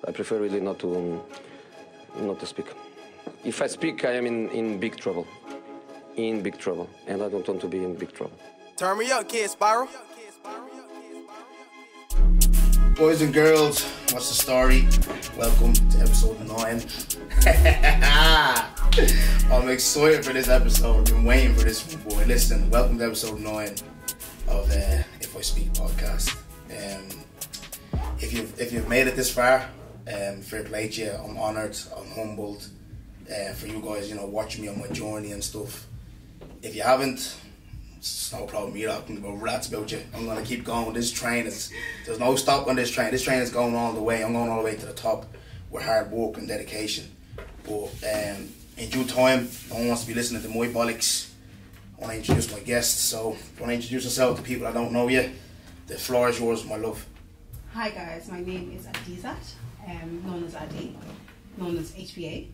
I prefer really not to speak. If I speak, I am in big trouble. In big trouble. And I don't want to be in big trouble. Turn me up, Kid Spiral. Boys and girls, what's the story? Welcome to episode 9. I'm excited for this episode. I've been waiting for this one, boy. Listen, welcome to episode 9 of If I Speak podcast. If you've made it this far, fair play to you. I'm honoured, I'm humbled for you guys, watching me on my journey and stuff. If you haven't, it's no problem either. I can go rats about you. I'm going to keep going. This train there's no stop on this train. This train is going all the way. I'm going all the way to the top with hard work and dedication. But in due time, no one wants to be listening to my bollocks. I want to introduce my guests. So if you want to introduce yourself to people that don't know you, the floor is yours, my love. Hi guys, my name is Adii, known as Adii, known as HBA.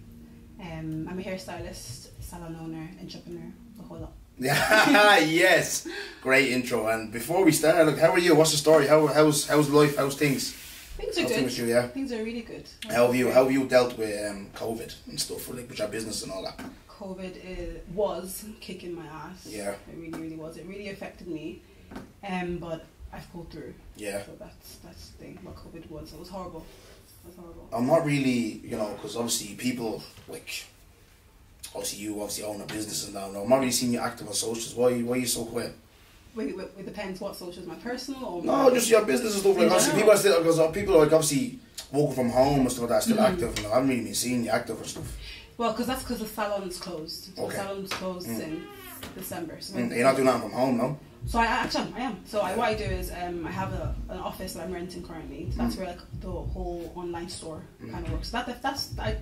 I'm a hairstylist, salon owner, entrepreneur, the whole lot. Yeah, yes, great intro. And before we start, look, how are you? What's the story? How's life? How's things? Things are good. Things with you, yeah? Things are really good. How have you dealt with COVID and stuff, with your business and all that? COVID was kicking my ass. Yeah. It really, really was. It really affected me, but I've pulled through. Yeah. So that's the thing. What COVID was. It was horrible. It was horrible. I'm not really, because obviously people obviously you own a business and now. I'm not really seeing you active on socials. Why are you so quiet? Wait, it depends what socials, my personal or no, just your business and stuff. Like obviously people are still, because people are like obviously working from home and stuff like that, still active. And I haven't really been seeing you active and stuff. Well, because the salon's closed. So okay. The salon's closed since December. So you're not doing that from home, no? So I am. So what I do is I have an office that I'm renting currently. So that's where the whole online store kind of works. So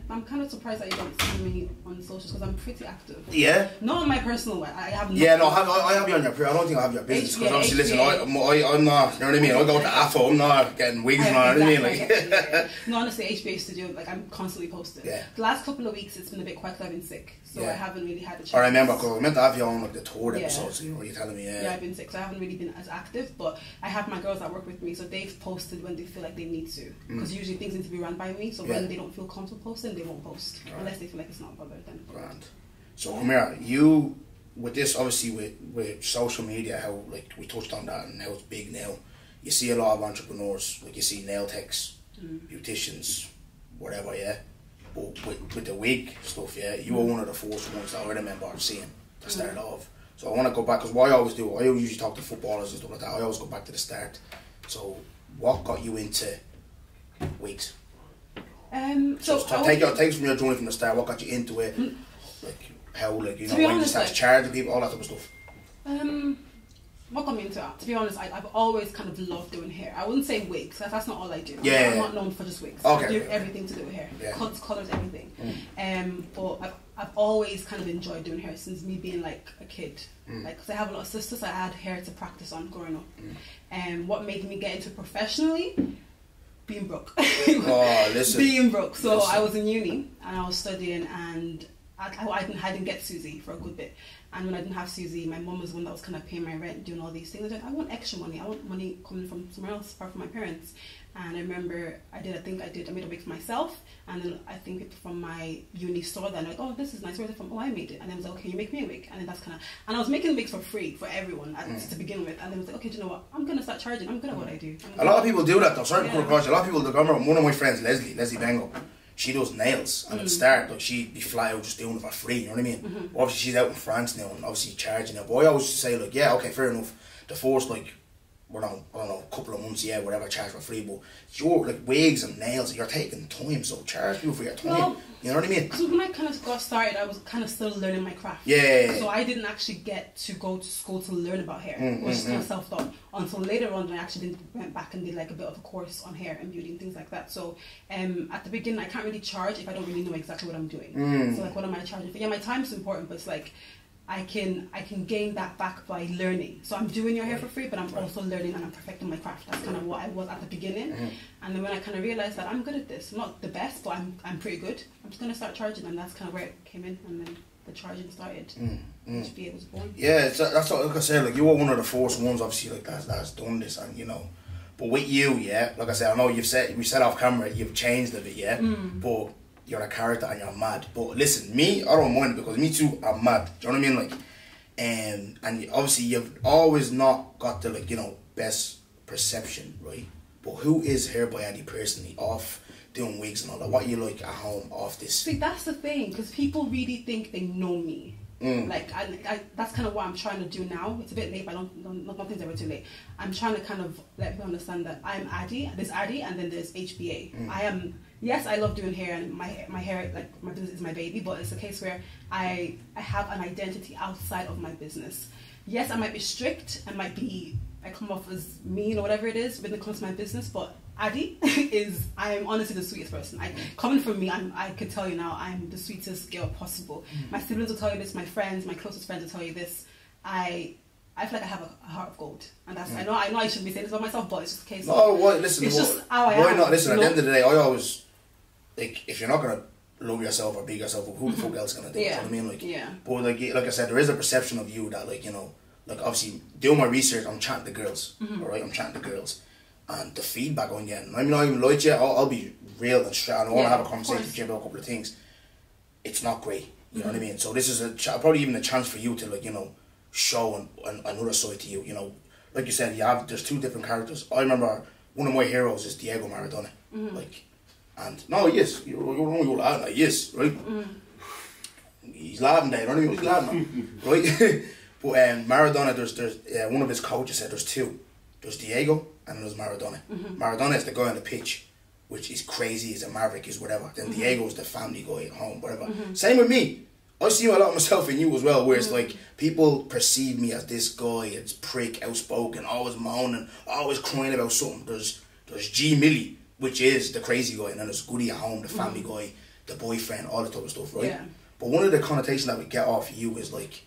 I'm kind of surprised that you don't see me on the socials because I'm pretty active. Yeah. Not on my personal way. I have. Yeah, no, I have you on your. I don't think I have your business because obviously, listen, I'm not. You know what I mean? I go to Afro. I'm not getting wigs. You know what I mean? Like. No, honestly, HBA Studio, I'm constantly posting. Yeah. The last couple of weeks, it's been a bit quiet because I've been sick, so I haven't really had a chance. I remember because I meant to have you on the third episode. So you're telling me, yeah, I've been sick, so I haven't really been as active, but I have my girls that work with me, so they've posted when they feel like they need to, because usually things need to be run by me, so when they don't feel comfortable posting, they won't post, unless they feel like it's not bothered then. Grand. So come here, you, with this obviously with social media, how like we touched on that and how it's big now, you see a lot of entrepreneurs, like you see nail techs, beauticians, whatever, yeah, but with the wig stuff, yeah, you were one of the first ones that I remember seeing that started off. So I want to go back, because what I always do, I usually talk to footballers and stuff like that, I always go back to the start. So what got you into wigs? Take us from your journey from the start, what got you into it? Like how, when you start charging people, all that type of stuff. What got me into it? To be honest, I've always kind of loved doing hair. I wouldn't say wigs, that's not all I do. I'm not known for just wigs. Okay, I do everything to do with hair. Yeah. Cuts, colours, everything. But I've always kind of enjoyed doing hair since me being like a kid. Because I have a lot of sisters, so I had hair to practice on growing up. What made me get into it professionally? Being broke. Being broke. So I was in uni and I was studying, and I didn't get Susie for a good bit. And when I didn't have Susie, my mum was the one that was kind of paying my rent, doing all these things. I was like, I want extra money. I want money coming from somewhere else, apart from my parents. And I remember I made a wig for myself. And then I think it from my uni store, then like, oh, this is nice. Where's it from? Oh, I made it. And then I was like, okay, you make me a wig. And then and I was making wigs for free for everyone to begin with. And then I was like, okay, do you know what? I'm going to start charging. I'm good at what I do. A lot of people do that though. Sorry to cut across. A lot of people, I remember one of my friends, Leslie Bengo, she does nails, and at the start, like, she'd be fly out just doing it for free, you know what I mean? Obviously, she's out in France now, and obviously charging it. But I always say, like, yeah, okay, fair enough. The first, like, I don't know, a couple of months, yeah, whatever, charge for free. But your, like, wigs and nails, you're taking time, so charge people for your time. Well, you know what I mean? Because when I kind of got started, I was kind of still learning my craft. Yeah. So I didn't actually get to go to school to learn about hair. It was just kind of self-taught. Until later on, when I actually went back and did like a bit of a course on hair and beauty and things like that. So at the beginning, I can't really charge if I don't really know exactly what I'm doing. So like, what am I charging for? Yeah, my time is important, but it's like, I can gain that back by learning. So I'm doing your hair for free, but I'm also learning and I'm perfecting my craft. That's kind of what I was at the beginning. And then when I kind of realized that I'm good at this, not the best, but I'm pretty good, I'm just going to start charging, and that's kind of where it came in, and then the charging started. HBA was born. Yeah, that's what, like I said, like, you were one of the first ones, obviously, like, that's done this, and, you know, But with you, yeah, like I said, I know we said off camera, you've changed a bit, yeah. But you're a character and you're mad. But listen, me, I don't mind because me too, I'm mad. Do you know what I mean? Like, and obviously you've always not got the, like, you know, best perception, right? But who is Hair by Adii personally, off doing wigs and all that? What you like at home off this? See, that's the thing, because people really think they know me. Like, I that's kind of what I'm trying to do now. It's a bit late, but nothing's ever too late. I'm trying to kind of let people understand that I'm Adii. There's Adii, and then there's HBA. I am. Yes, I love doing hair, and my hair, like, my business is my baby. But it's a case where I have an identity outside of my business. Yes, I might be strict. I come off as mean or whatever it is when it comes to my business, but Adii I am honestly the sweetest person. Coming from me, I could tell you now, I'm the sweetest girl possible. My siblings will tell you this, my friends, my closest friends will tell you this. I feel like I have a heart of gold, and that's I know I shouldn't be saying this about myself, but it's just a case. No, listen. It's just how I am. Why not? Listen, at the end of the day, I always, like, if you're not gonna love yourself or big yourself, who the fuck else gonna do it? You know what I mean? Like, but like I said, there is a perception of you that, like, you know, like, obviously doing my research, I'm chatting to girls, alright, I'm chatting to girls, and the feedback I'm getting, I'm not even lying to you, I'll be real and straight, and I want to have a conversation with you about a couple of things. It's not great, you know what I mean? So this is probably even a chance for you to, like, you know, show another side to you, you know. Like you said, there's two different characters. I remember one of my heroes is Diego Maradona, like, and no, yes, you're laughing at, yes, right? He's laughing there, you know what I mean? He's laughing at, right? But Maradona, there's one of his coaches said there's two. There's Diego and there's Maradona. Maradona is the guy on the pitch, which is crazy, he's a maverick, is whatever. Then Diego is the family guy at home, whatever. Same with me. I see a lot of myself in you as well, where it's like, people perceive me as this guy, it's prick, outspoken, always moaning, always crying about something. There's G Millie, which is the crazy guy, and then there's Goody at home, the family guy, the boyfriend, all that type of stuff, right? Yeah. But one of the connotations that we get off you is like,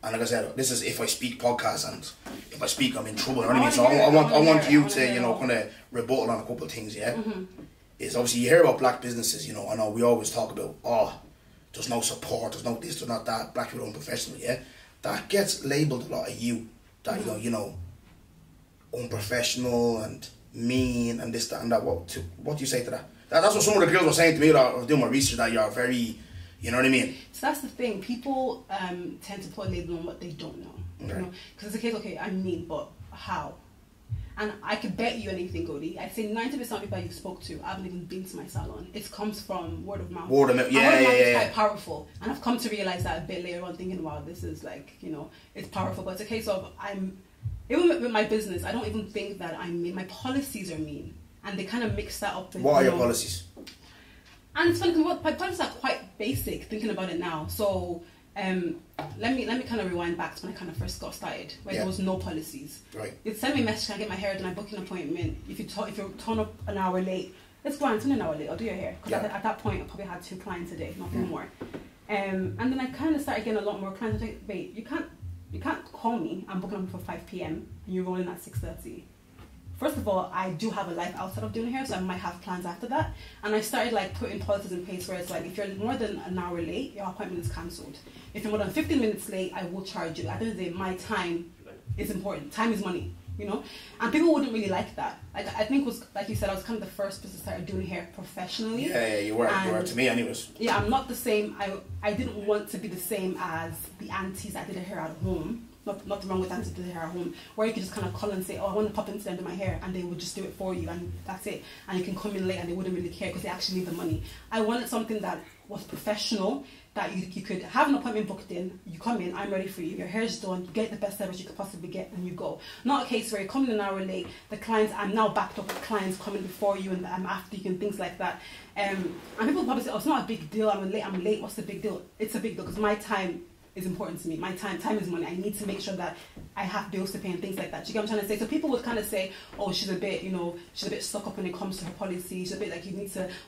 and like I said, this is If I Speak podcast, and if I speak, I'm in trouble. You know what I mean? So I want you to, you know, kind of rebuttal on a couple of things, yeah? Is obviously you hear about black businesses, you know, I know we always talk about, there's no support, there's no this, there's not that, black people unprofessional, yeah? That gets labelled a lot of you, that, you know, unprofessional and mean and this, that, and that. What do you say to that? That's what some of the girls were saying to me that I was doing my research, that you're very... You know what I mean? So that's the thing. People tend to put a label on what they don't know. You know, because it's a case, okay, I'm mean, but how? And I could bet you anything, Goldie. I'd say 90% of people you spoke to, I haven't even been to my salon. It comes from word of mouth. Word of mouth, yeah, word of mouth is quite powerful. And I've come to realize that a bit later on, thinking, wow, this is like, you know, it's powerful. But it's a case of, even with my business, I don't even think that I'm mean. My policies are mean. And they kind of mix that up with, what are your policies? And it's funny because my policies are quite basic, thinking about it now. So let me kind of rewind back to when I kind of first got started, where there was no policies. Right. You'd send me a message, can I get my hair done? I book an appointment. If you turn up an hour late, let's go on, turn an hour late. I'll do your hair. Because at that point, I probably had 2 clients a day, nothing more. And then I kind of started getting a lot more clients. I was like, wait, you can't call me. I'm booking them for 5 p.m. and you're rolling at 6:30. First of all, I do have a life outside of doing hair, so I might have plans after that. And I started like putting policies in place where it's like, if you're more than an hour late, your appointment is cancelled. If you're more than 15 minutes late, I will charge you. At the end of the day, my time is important. Time is money, you know? And people wouldn't really like that. Like, I think it was, like you said, I was kind of the first person to start doing hair professionally. Yeah, you were to me anyways. Yeah, I'm not the same. I didn't want to be the same as the aunties that did their hair at home. Nothing wrong with aunties that did their hair at home, where you could just kind of call and say, oh, I want to pop into them do my hair, and they would just do it for you, and that's it. And you can come in late and they wouldn't really care because they actually need the money. I wanted something that was professional, that you could have an appointment booked in, you come in, I'm ready for you, your hair's done, you get the best service you could possibly get, and you go. Not a case where you're coming an hour late, I'm now backed up with clients coming before you and I'm after you and things like that. And people probably say, oh, it's not a big deal, I'm late, what's the big deal? It's a big deal because my time is important to me. My time is money. I need to make sure that I have bills to pay and things like that. Do you get what I'm trying to say? So people would kind of say, oh, she's a bit stuck up when it comes to her policy. She's a bit like,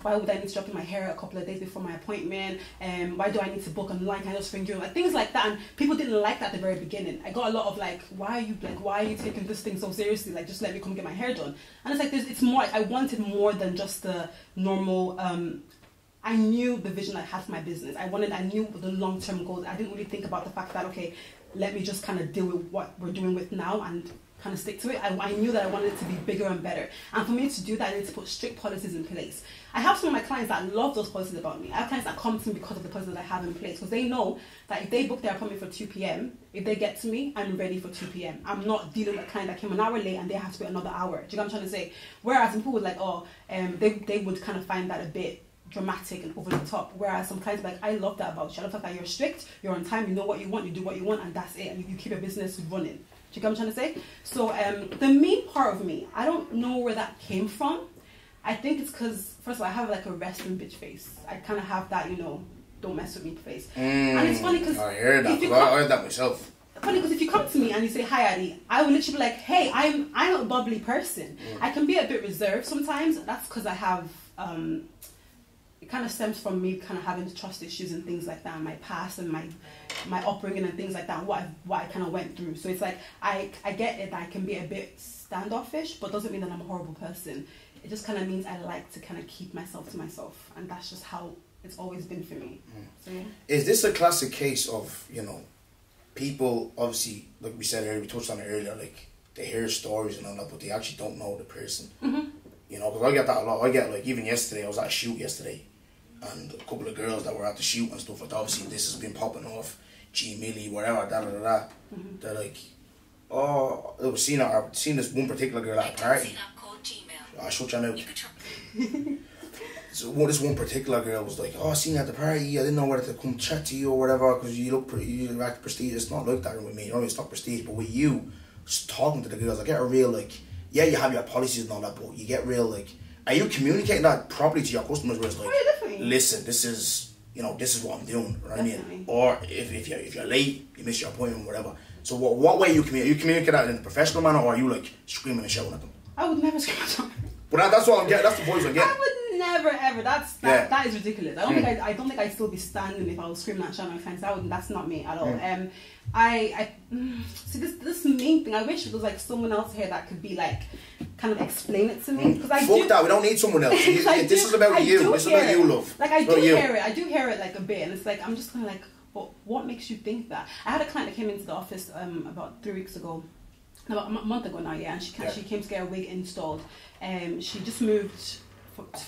why would I need to drop in my hair a couple of days before my appointment? Why do I need to book online? Can I just ring you? Like things like that. And people didn't like that at the very beginning. I got a lot of like, why are you taking this thing so seriously? Like, just let me come get my hair done. And it's like, it's more, I wanted more than just the normal, I knew the vision I had for my business. I knew the long-term goals. I didn't really think about the fact that, okay, let me just kind of deal with what we're doing with now and kind of stick to it. I knew that I wanted it to be bigger and better. And for me to do that, I need to put strict policies in place. I have some of my clients that love those policies about me. I have clients that come to me because of the policies that I have in place. Because they know that if they book their appointment for 2 p.m., if they get to me, I'm ready for 2 p.m. I'm not dealing with a client that came an hour late and they have to wait another hour. Do you know what I'm trying to say? Whereas people would like, they would kind of find that a bit dramatic and over the top. Whereas some clients are like, I love that about you. I love the fact that you're strict, you're on time, you know what you want, you do what you want, and that's it. And you keep your business running. Do you get what I'm trying to say? So the main part of me, I don't know where that came from. I think it's because, first of all, I have like a resting bitch face. I kind of have that, don't mess with me face. And it's funny because I heard that. I heard that myself. Funny because if you come to me and you say, hi Adii, I will literally be like, hey, I'm a bubbly person. I can be a bit reserved sometimes. That's because I have, it kind of stems from me kind of having trust issues and things like that, and my past and my upbringing and things like that, what I kind of went through. So it's like, I get it that I can be a bit standoffish, but doesn't mean that I'm a horrible person. It just kind of means I like to kind of keep myself to myself, and that's just how it's always been for me. So yeah. Is this a classic case of, people, obviously, like we said earlier, we touched on it earlier, like, they hear stories and all that, but they actually don't know the person. Because I get that a lot. I get, like, even yesterday, I was at a shoot yesterday, and a couple of girls that were at the shoot and stuff like that, obviously this has been popping off, G Millie, whatever, da. They're like, oh, I was seeing this one particular girl at a party. I shut you out. So this one particular girl was like, oh, I seen you at the party, I didn't know whether to come chat to you or whatever, because you look pretty, you act prestige. It's not like that with me, it's not prestige, but with you, just talking to the girls, I get a real, like, yeah, you have your policies and all that, but you get real, like, are you communicating that properly to your customers where it's like, listen, this is, this is what I'm doing, you know what I mean? Or if you're late, you miss your appointment, whatever. So what way you communicate that in a professional manner, or are you like screaming and shouting at them? I would never scream at them. But that's what I'm getting, that's the voice I'm getting. I would never ever, that is ridiculous. I don't think I'd still be standing if I was screaming at shouting at my clients. That's not me at all. I see this main thing. I wish it was like someone else here that could be like, kind of explain it to me. Fuck that, we don't need someone else. This is about you. This is about you, love. Like I do hear it like a bit, and it's like I'm just kind of like, but what makes you think that? I had a client that came into the office about 3 weeks ago. About a month ago now, yeah, and she came to get her wig installed. She just moved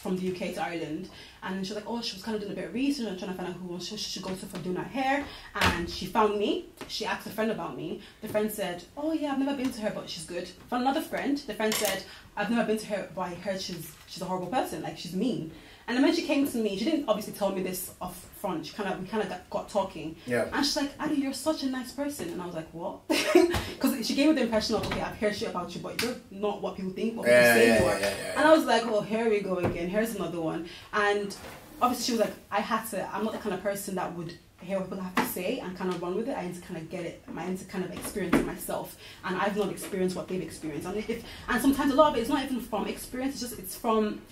from the UK to Ireland, and she was like, oh, she was kind of doing a bit of research and trying to find out who she should go to for doing her hair, and she found me. She asked a friend about me. The friend said, oh yeah, I've never been to her, but she's good. Found another friend. The friend said, I've never been to her, but I heard she's a horrible person, like she's mean. And then when she came to me, she didn't obviously tell me this off front. We kind of got talking. Yeah. And she's like, Adii, you're such a nice person. And I was like, what? Because she gave me the impression of, okay, I've heard shit about you, but you're not what people think, what people say you are. And I was like, oh, here we go again. Here's another one. And obviously she was like, I'm not the kind of person that would hear what people have to say and kind of run with it. I need to kind of get it. I need to kind of experience it myself. And I've not experienced what they've experienced. And sometimes a lot of it is not even from experience. It's from...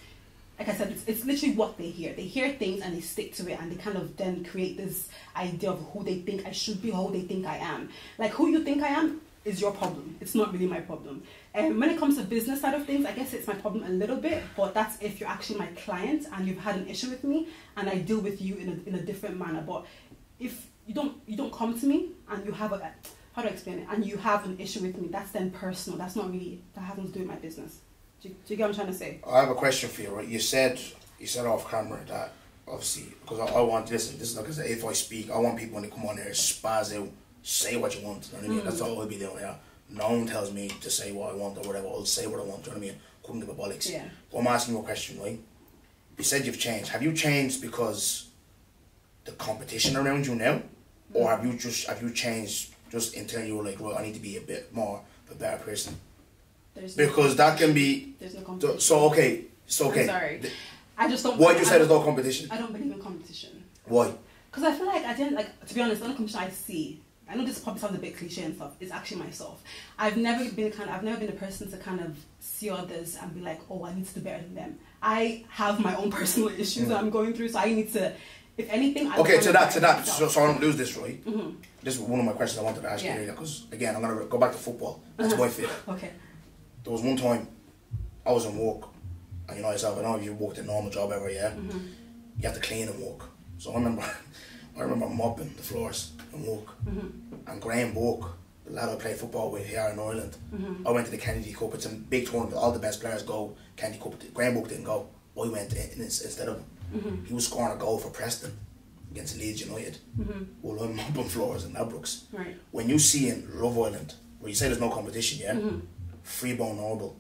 Like I said, it's literally what they hear. They hear things and they stick to it, and they kind of then create this idea of who they think I should be, who they think I am. Like, who you think I am is your problem. It's not really my problem. And when it comes to business side of things, I guess it's my problem a little bit, but that's if you're actually my client and you've had an issue with me and I deal with you in a different manner. But if you don't come to me and you have how do I explain it? And you have an issue with me, that's then personal. That's not really, that has nothing to do with my business. Do you get what I'm trying to say? I have a question for you, right? You said off camera that, obviously, because I want, this is like, if I speak, I want people when they come on here, spaz out, say what you want, you know what I mean? That's all I'll be doing here. No one tells me to say what I want or whatever, I'll say what I want, you know what I mean? Couldn't give a bollocks. Yeah. But I'm asking you a question, right? You said you've changed. Have you changed because the competition around you now? Or have you changed just until you were like, well, I need to be a bit more of a better person? Because that can be... There's no competition. So, okay. I'm sorry. I just don't... Why do you say there's no competition? I don't believe in competition. Why? Because I feel like to be honest, the only competition I see, I know this probably sounds a bit cliche and stuff, it's actually myself. I've never been a person to kind of see others and be like, oh, I need to do better than them. I have my own personal issues that I'm going through, so I need to... If anything, okay, to that, so I don't lose this, right? This is one of my questions I wanted to ask you earlier, because, again, I'm going to go back to football. That's my field. Okay. There was one time I was in work, and you know yourself, I know if you worked a normal job ever, yeah? You have to clean and work. So I remember mopping the floors and work. And Graham Burke, the lad I played football with here in Ireland. I went to the Kennedy Cup. It's a big tournament. All the best players go. Kennedy Cup. Graham Book didn't go. I went instead of him. He was scoring a goal for Preston against Leeds United. Well, I'm mopping floors in Ladbrokes. Right. When you see in Love Island, where you say there's no competition, yeah, Freebone Noble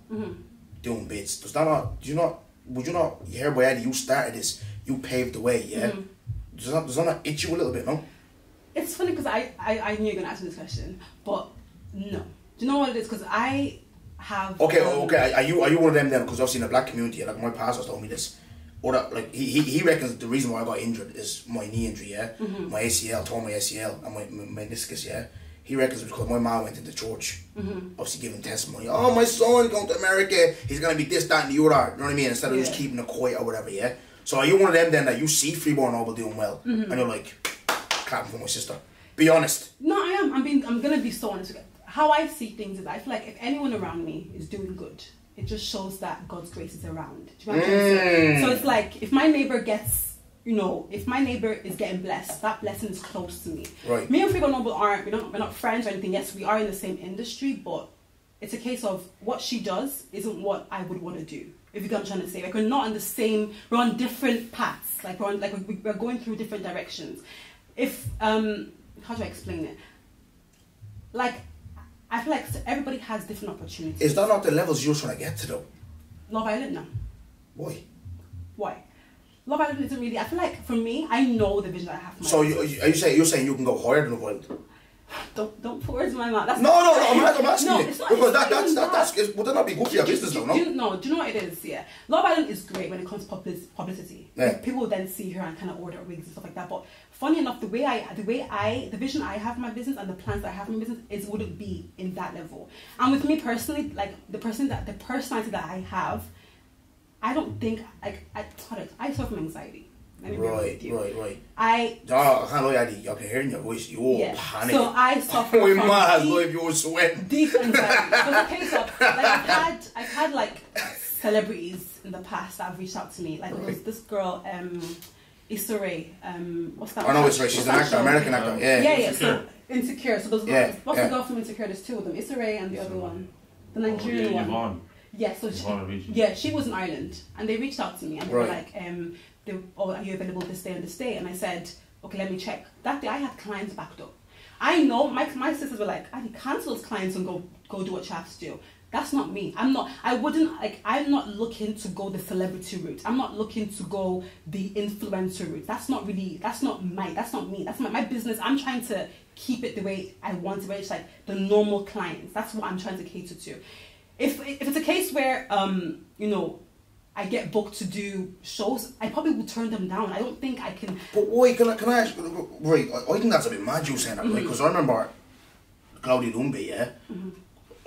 doing bits. Does that not? Would you not? You hear by Adii, you started this. You paved the way, yeah. Does that not itch you a little bit, no? It's funny because I knew you were going to ask me this question, but no. Do you know what it is? Because I have... Okay. Are you one of them then? Because obviously in the black community, like my pastor told me this. Or that, like he reckons the reason why I got injured is my knee injury, yeah. My ACL, tore my ACL and my meniscus, yeah. He reckons it's because my mom went into church, obviously giving testimony. Oh, my son going to America, he's gonna be this, that, and the other. You know what I mean? Instead of just keeping it quiet or whatever, yeah. So are you one of them then that you see Freeborn Noble doing well, and you're like clapping for my sister? Be honest. No, I am. I'm gonna be so honest with you. How I see things is I feel like if anyone around me is doing good, it just shows that God's grace is around. Do you know what I'm trying to say? So it's like if my neighbor gets, if my neighbor is getting blessed, that blessing is close to me. Right. Me and Freeborn Noble we're not friends or anything. Yes, we are in the same industry, but it's a case of what she does isn't what I would want to do. If you get what I'm trying to say, like we're not on the same, we're on different paths. Like we're going through different directions. If how do I explain it? Like I feel like everybody has different opportunities. Is that not the levels you're trying to get to though? Love Island, no. Why? Love Island isn't really. I feel like for me, I know the vision that I have for my So business. you're saying you can go higher than Love Island? Don't put words in my mouth. That's No, I'm asking no, you. it's not, Because it's would that not be good for your business though, no? Do you know what it is? Yeah. Love Island is great when it comes to publicity. Yeah. Like, people then see her and kind of order wigs and stuff like that. But funny enough, the vision I have for my business and the plans that I have for my business wouldn't be in that level. And with me personally, like the personality that I have, I don't think I suffer from anxiety. Right. I can't lie, Adii. You can hear in your voice, you're panicking. So I suffer We from mad if you're sweating. deep anxiety. So the case of like I've had like celebrities in the past that have reached out to me. Like there was this girl, Issa Rae. What's that? I know Issa Rae. She's an actor, American actor. Yeah. So Insecure. So there's what's the girl from Insecure? There's two of them. Issa Rae and the other one, the Nigerian one. Yvonne. Yeah. So she was in Ireland, and they reached out to me and they were like, are you available this day and this day? And I said, okay, let me check. That day I had clients backed up. I know my sisters were like, Adii, cancel those clients and go do what you have to do. That's not me. I'm not looking to go the celebrity route. I'm not looking to go the influencer route. That's not me. That's my business. I'm trying to keep it the way I want it, where it's like the normal clients. That's what I'm trying to cater to. If it's a case where I get booked to do shows, I probably will turn them down. I don't think I can. But why? Can I ask? Right, I think that's a bit mad you saying that, right? Because I remember Claudio Lumbe, yeah.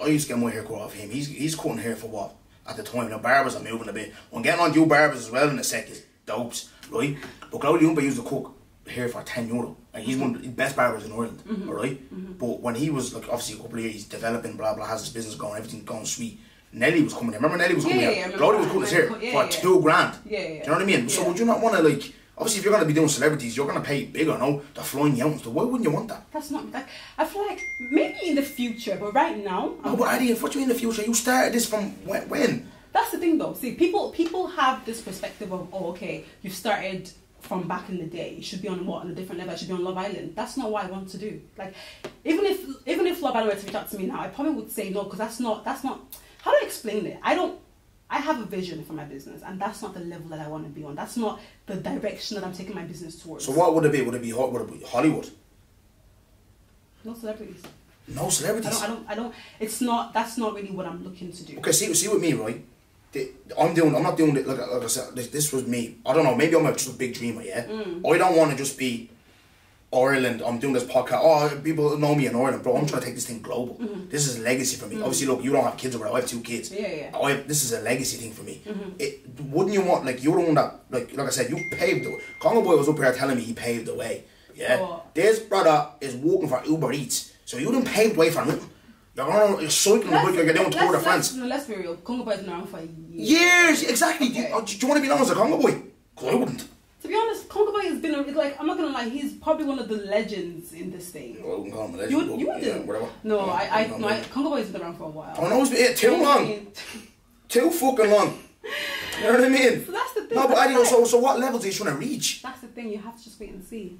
I used to get my hair cut off him. He's cutting hair for what at the time. Now barbers are moving a bit. I'm getting on you barbers as well in a sec is dopes, right? But Claudio Lumbe used to cook hair for €10, and he's one of the best barbers in Ireland, alright. But when he was like obviously a couple of years, he's developing, blah blah, has his business going, everything going sweet. Nelly was coming here. Remember Nelly was coming here? Claudia was cutting his hair for $2,000. Do you know what I mean? So would you not want to like? Obviously, if you're going to be doing celebrities, you're going to pay bigger, no? They're flying you out. So why wouldn't you want that? That's not like I feel like maybe in the future, but right now. No, but Adii, what do you mean in the future? You started this from when? That's the thing, though. See, people have this perspective of, oh, okay, you started from back in the day. You should be on a different level. I should be on Love Island. That's not what I want to do. Like, even if Love Island were to reach out to me now, I probably would say no, because that's not. How do I explain it? I have a vision for my business, and that's not the level that I want to be on. That's not the direction that I'm taking my business towards. So what would it be? Would it be Hollywood? No celebrities. No celebrities? I don't. It's not. That's not really what I'm looking to do. Okay, see with me, right? I'm not doing it like I said. This was me. I don't know. Maybe I'm just a big dreamer. Yeah. I don't want to just be Ireland. I'm doing this podcast. Oh, people know me in Ireland, bro. I'm trying to take this thing global. This is a legacy for me. Obviously, look, you don't have kids over there. I have 2 kids. Yeah. This is a legacy thing for me. Wouldn't you want, like, you're the one that, like I said, you paved the way. Congo Boy was up here telling me he paved the way. Yeah. Oh. This brother is working for Uber Eats, so you didn't pave the way for nothing. You're cycling the bike. You're doing Tour de France. Let's be real. Congo Boy has been around for years. Exactly. Okay. Do you want to be known as a Congo Boy? Because I wouldn't. To be honest, Congo Boy is been like, I'm not gonna lie, he's probably one of the legends in this thing. Well, I wouldn't call him a legend. You would do? Whatever. No, Congo Boy's been around for a while. Oh no, it's been too long. Too fucking long. You know what I mean? So that's the thing. No, but Adii, so what levels are you trying to reach? That's the thing, you have to just wait and see.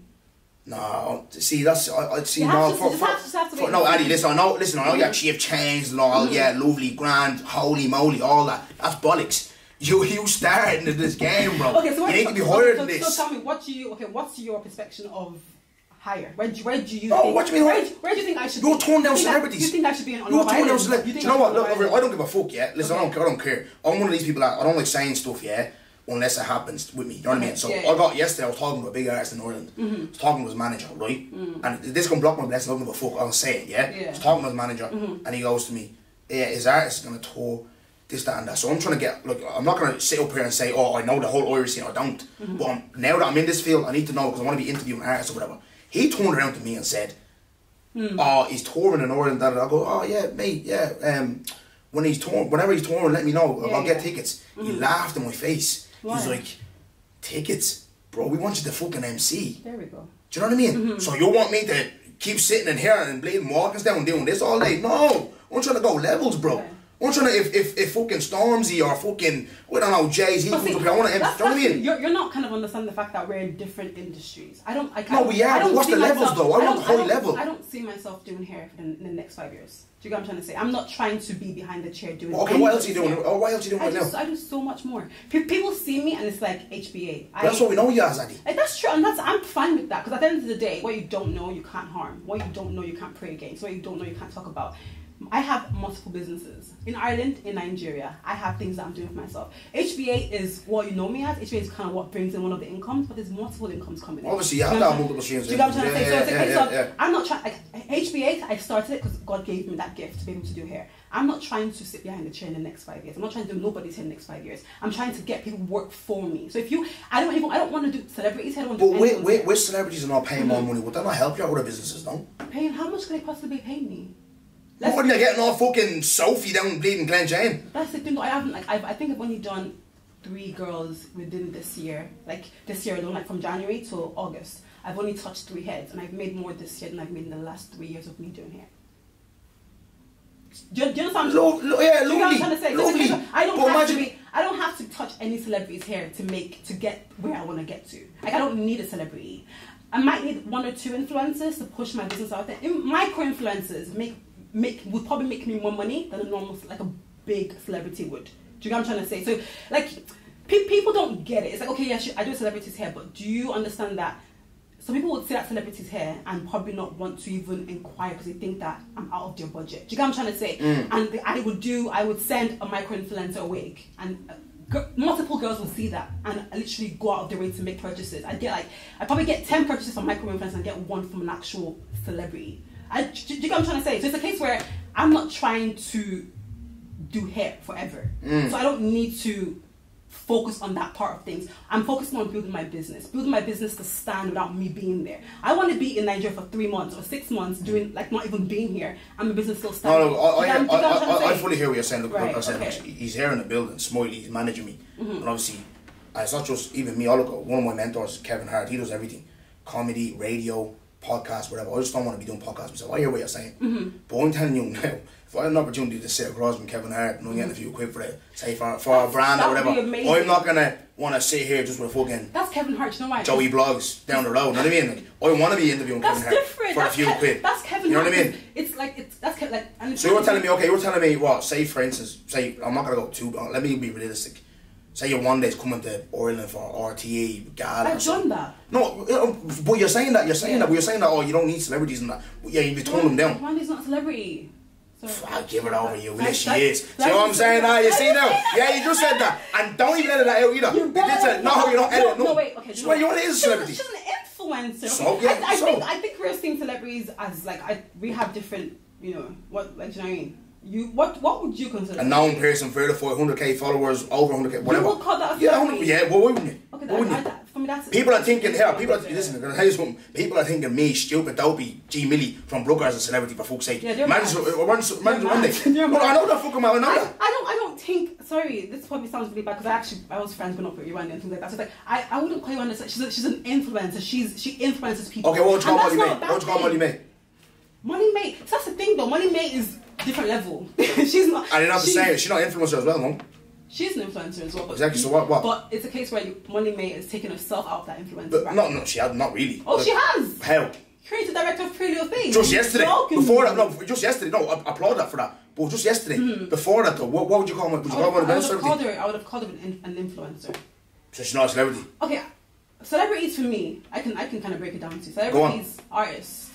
No, see, that's I see. You No, have to wait no, and Adii, see. listen, I know you actually have changed and all, yeah, lovely, grand, holy moly, all that. That's bollocks. You started into this game, bro. Okay, so you need to be higher than so this. tell me, what's your perception of higher? Where do you Oh, think, what do you mean? Where do you think I should be? You're torn down celebrities. You think I should be on You're Love torn down Island? celebrities. Do you know what? Look, I don't give a fuck, yeah? Listen, I don't care. I'm one of these people that I don't like saying stuff, yeah? Unless it happens with me, you know what I mean? So I got yesterday, I was talking to a big artist in Ireland. I was talking to his manager, right? And this can block my blessing, I don't give a fuck, I'll say it, yeah? I was talking to his manager, and he goes to me, yeah, his artist is going to tour this, that, and that. So I'm trying to get, look, I'm not going to sit up here and say, oh, I know the whole Irish scene, I don't. But now that I'm in this field, I need to know, because I want to be interviewing artists or whatever. He turned around to me and said, oh, he's touring in Ireland, that. I go, oh, yeah, mate, yeah. Whenever he's touring, let me know, I'll get tickets. He laughed in my face. Why? He's like, tickets? Bro, we want you to fucking MC. There we go. Do you know what I mean? So you want me to keep sitting in here and bleeding walkers down doing this all day? No! I'm trying to go levels, bro. Okay. I'm trying to, if fucking Stormzy or fucking, I don't know, Jay-Z comes up here, I want to MC. Do you know what I mean? You're not kind of understanding the fact that we're in different industries. No, we are, but what's the levels though? I want the high level. I don't see myself doing hair in the next 5 years. Do you get what I'm trying to say? I'm not trying to be behind the chair doing. Okay, what else are you doing? Oh, what else are you doing right now? I do so much more. People see me and it's like HBA. That's what we know you as, Adii. That's true, and I'm fine with that, because at the end of the day, what you don't know, you can't harm. What you don't know, you can't pray against. What you don't know, you can't talk about. I have multiple businesses. In Ireland, in Nigeria, I have things that I'm doing for myself. HBA is what you know me as. HBA is kind of what brings in one of the incomes, but there's multiple incomes coming in. Obviously, you have to have multiple streams. Do you get what I'm trying to say? So it's a case of, I'm not trying, HBA, I started it because God gave me that gift to be able to do hair. I'm not trying to sit behind the chair in the next 5 years. I'm not trying to do nobody's hair in the next 5 years. I'm trying to get people work for me. So if you, I don't want to do celebrities hair. But with celebrities are not paying more money, would that not help you out with other businesses, no? Paying, how much could they possibly pay me? What, they're getting all fucking Sophie down bleeding Glen Jane? That's the thing, I haven't, like, I think I've only done 3 girls within this year. Like, this year alone, like from January to August. I've only touched 3 heads, and I've made more this year than I've made in the last 3 years of me doing hair. Do you understand? Yeah, lovely. I'm trying to say? Lovely. I don't have to touch any celebrity's hair to get where I want to get to. Like, I don't need a celebrity. I might need 1 or 2 influencers to push my business out there. Micro influencers would probably make me more money than a normal, like a big celebrity would. Do you get what I'm trying to say? So, like, people don't get it. It's like, okay, yeah, I do a celebrity's hair, but do you understand that some people would see that celebrity's hair and probably not want to even inquire because they think that I'm out of their budget. Do you get what I'm trying to say? And I would send a micro influencer a wig, and multiple girls will see that and literally go out of their way to make purchases. I probably get 10 purchases from micro influencers and get 1 from an actual celebrity. Do you get what I'm trying to say? So it's a case where I'm not trying to do hair forever. So I don't need to focus on that part of things. I'm focusing on building my business to stand without me being there. I want to be in Nigeria for 3 months or 6 months doing, like, not even being here, and my business still standing. No, I fully hear what you're saying. Look, right, he's here in the building, Smiley, he's managing me. And obviously, it's not just even me. I look at one of my mentors, Kevin Hart, he does everything. Comedy, radio, podcast, whatever. I just don't want to be doing podcasts myself. I hear what you're saying. But I'm telling you now, if I had an opportunity to sit across from Kevin Hart and I'm getting a few quid for it, say for a brand or whatever, I'm not going to want to sit here just with fucking that's Kevin Hart, you know why? Joey Blogs down the road, you know what I mean? Like, I want to be interviewing Kevin Hart for a few quid. That's Kevin you know Hart. What I mean? It's like, that's like... And so you're telling me what, say for instance, say, I'm not going to go too long, let me be realistic. Say your one day's coming to Ireland for RTE, Gala. I've done that. No, but you're saying that, oh, you don't need celebrities and that. Yeah, you've torn them down. Randy's not a celebrity. I'll give it over you, yes, she is. See what I'm saying now? You see now? Yeah, you just said that. And don't even edit that out either. You don't edit. No, wait, okay. So you want to is a celebrity? She's an influencer. So, yeah, I think we're seeing celebrities as, like, we have different, you know, what, like, do you know what I mean? What would you consider a known person, 100k followers, over 100k, whatever? You would call that a celebrity? Yeah, what wouldn't you? Okay, for me that's... People are thinking, listen, I'm going to tell you something. People are thinking me, stupid, dopey, G Millie from Brooker as a celebrity, for fuck's sake. Yeah, they're mad. One day. I know that fucking man, I know that. I don't think, sorry, this probably sounds really bad because I was friends growing up with Rwanda and things like that. So it's like, I wouldn't call Rwanda, she's an influencer. She influences people. Okay, what would you call Molly May? What would you call Molly May? Molly May, so that's the thing though. Molly May is different level. She's not. And you're not the same. She's not an influencer as well, no? She's an influencer as well. Exactly. So what? But it's a case where Molly May is taking herself out of that influencer. But no, she had not really. Oh, like, she has. How? Creative director of Pretty Little Things. Just yesterday. Before that, no, just yesterday. No, I applaud that for that. But just yesterday. Before that, though, what would you call her? Would you call her a celebrity? I would have called her an influencer. So she's not a celebrity. Okay, celebrities for me, I can kind of break it down to celebrities, artists,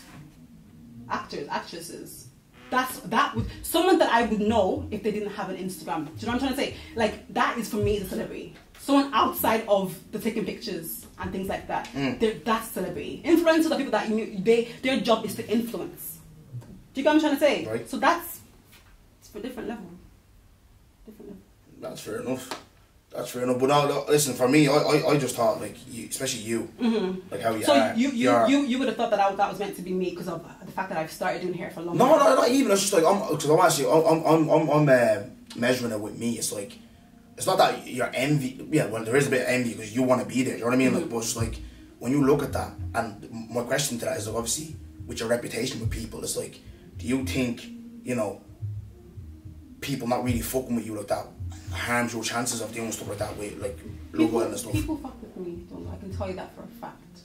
actors, actresses. That would someone that I would know if they didn't have an Instagram. Do you know what I'm trying to say? Like that is for me the celebrity. Someone outside of the taking pictures and things like that. That's celebrity. Influencers are people that their job is to influence. Do you get what I'm trying to say? Right. So it's for different level. Different level. That's fair enough. That's fair enough. But no, listen, for me, I just thought like you, especially you, like how you so are. You would have thought that was meant to be me because of the fact that I've started doing hair for a long time. No, not even. It's just like because I'm measuring it with me. It's like it's not that you're envy. Yeah, well, there is a bit of envy because you want to be there. You know what I mean? Like, but it's like when you look at that, and my question to that is like obviously with your reputation with people, it's like, do you think people not really fucking with you like that harms your chances of doing stuff like that with like Love Island and stuff? People fuck with me, don't I can tell you that for a fact.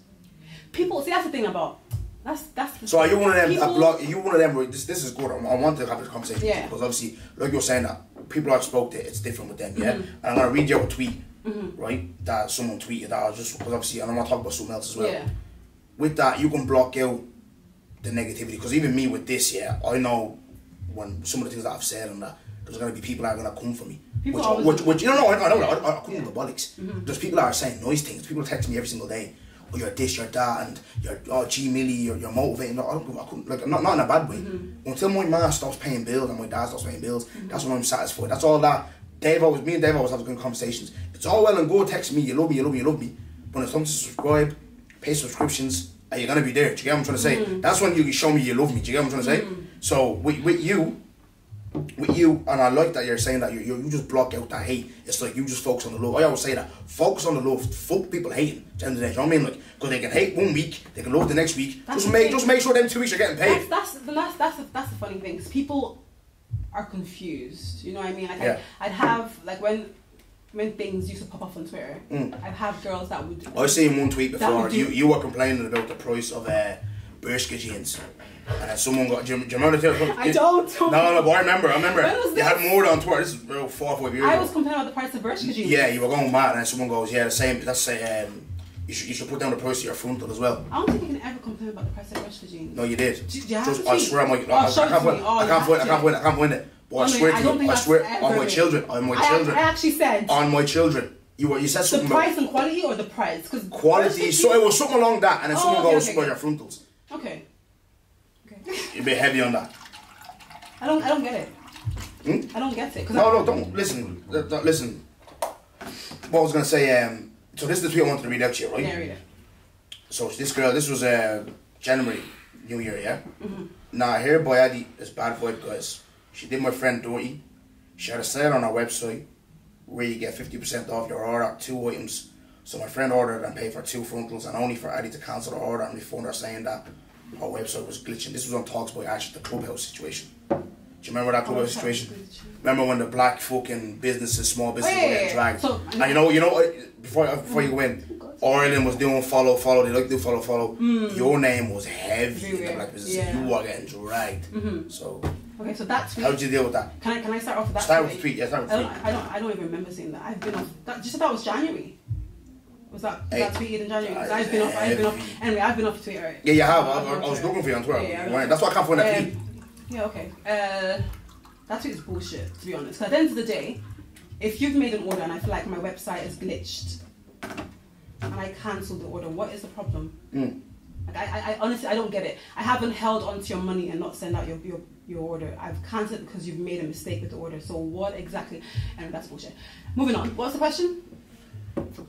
People see that's the thing about that's the so are you one of them you one of them where this is good, I want to have this conversation with you, because obviously like you're saying that people I've spoke to, it's different with them, and I'm gonna read you a tweet, right, that someone tweeted that I was just because obviously, and I'm gonna talk about something else as well. With that you can block out the negativity, because even me with this, I know when some of the things that I've said and that there's going to be people that are going to come for me. Which I know I couldn't do the bollocks. There's people that are saying nice things. People text me every single day, oh, you're this, you're that, and you're G Millie, you're motivating. I couldn't, like, not in a bad way. Until my man stops paying bills and my dad stops paying bills, that's when I'm satisfied. That's all that. Me and Dave always have good conversations. It's all well and good texting me, you love me, you love me, you love me. But when it comes to subscribe, pay subscriptions, are you going to be there? Do you get what I'm trying to say? That's when you show me you love me. Do you get what I'm trying to say? So with you, and I like that you're saying that you just block out that hate. It's like you just focus on the love. I always say that. Focus on the love. Fuck people hating. At the end of the day, you know what I mean? Like, because they can hate 1 week, they can love the next week. Just make sure them 2 weeks are getting paid. That's the funny thing. Cause people are confused. You know what I mean? Like I'd have like when things used to pop up on Twitter, I'd have girls that would. I seen one tweet before. You were complaining about the price of Bershka jeans. And then someone got, do you remember the I don't. No, but I remember. When was you had more on Twitter. This is about 4 or 5 years ago. I was complaining about the price of Bershka jeans. Yeah, you were going mad, and then someone goes, yeah, the same. That's you should put down the price of your frontal as well. I don't think you can ever complain about the price of Bershka jeans. No, you did. I swear, I can't win it. But I swear to you, I swear on my children. I actually said on my children. You said something the price and quality, or the price? Because quality. So it was something along that, and then someone goes about your frontals. Okay. You're a bit heavy on that. I don't get it. I don't get it. No, don't listen. Listen. What I was gonna say. So this is the tweet I wanted to read out to you, right? Yeah, read it. So this girl, this was January, New Year, yeah. Now here by Adii is bad vibe, guys. She did my friend dirty. She had a sale on our website where you get 50% off your order, 2 items. So my friend ordered and paid for 2 frontals, and only for Adii to cancel the order and refund her, saying that our website was glitching. This was on Talks by Ash, the Clubhouse situation. Do you remember that Clubhouse situation? Remember when the black fucking businesses, small businesses were getting dragged? So, and you know, before you go in, Ireland was doing follow, they like to do follow. Your name was heavy in the black business. You were getting dragged. So okay, so that's how did you deal with that? Can I start off with that? Start with the tweet. Yeah, start with the tweet. I don't even remember seeing that. I've been off. You said that was January. Was that tweeted in January? Because I've been off. Anyway, I've been off Twitter. Yeah, you have. I was looking for you on Twitter. Yeah, that's why I can't find that tweet. Yeah, okay. That tweet is bullshit, to be honest. At the end of the day, if you've made an order and I feel like my website is glitched and I cancel the order, what is the problem? Like, I honestly, I don't get it. I haven't held onto your money and not sent out your order. I've cancelled because you've made a mistake with the order. So what exactly? And that's bullshit. Moving on. What's the question?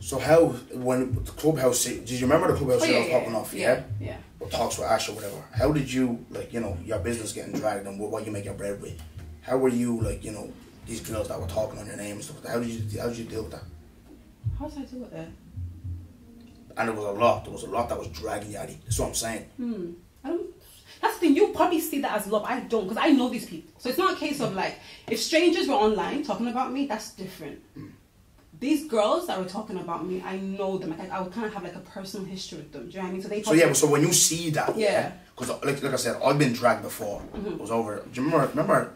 So how, when the Clubhouse, did you remember the Clubhouse popping off? Yeah. Or Talks with Ash or whatever. How did you, like, you know, your business getting dragged and what you make your bread with? How were you, like, you know, these girls that were talking on your name and stuff like that? How did you deal with that? How did I deal with it? And there was a lot that was dragging you, Adii. That's what I'm saying. I don't. That's the thing. You probably see that as love. I don't, because I know these people. So it's not a case of like, if strangers were online talking about me, that's different. These girls that were talking about me, I know them. Like I would kind of have like a personal history with them. Do you know what I mean? So they. So when you see that, because like I said, I've been dragged before. It was over. Do you remember?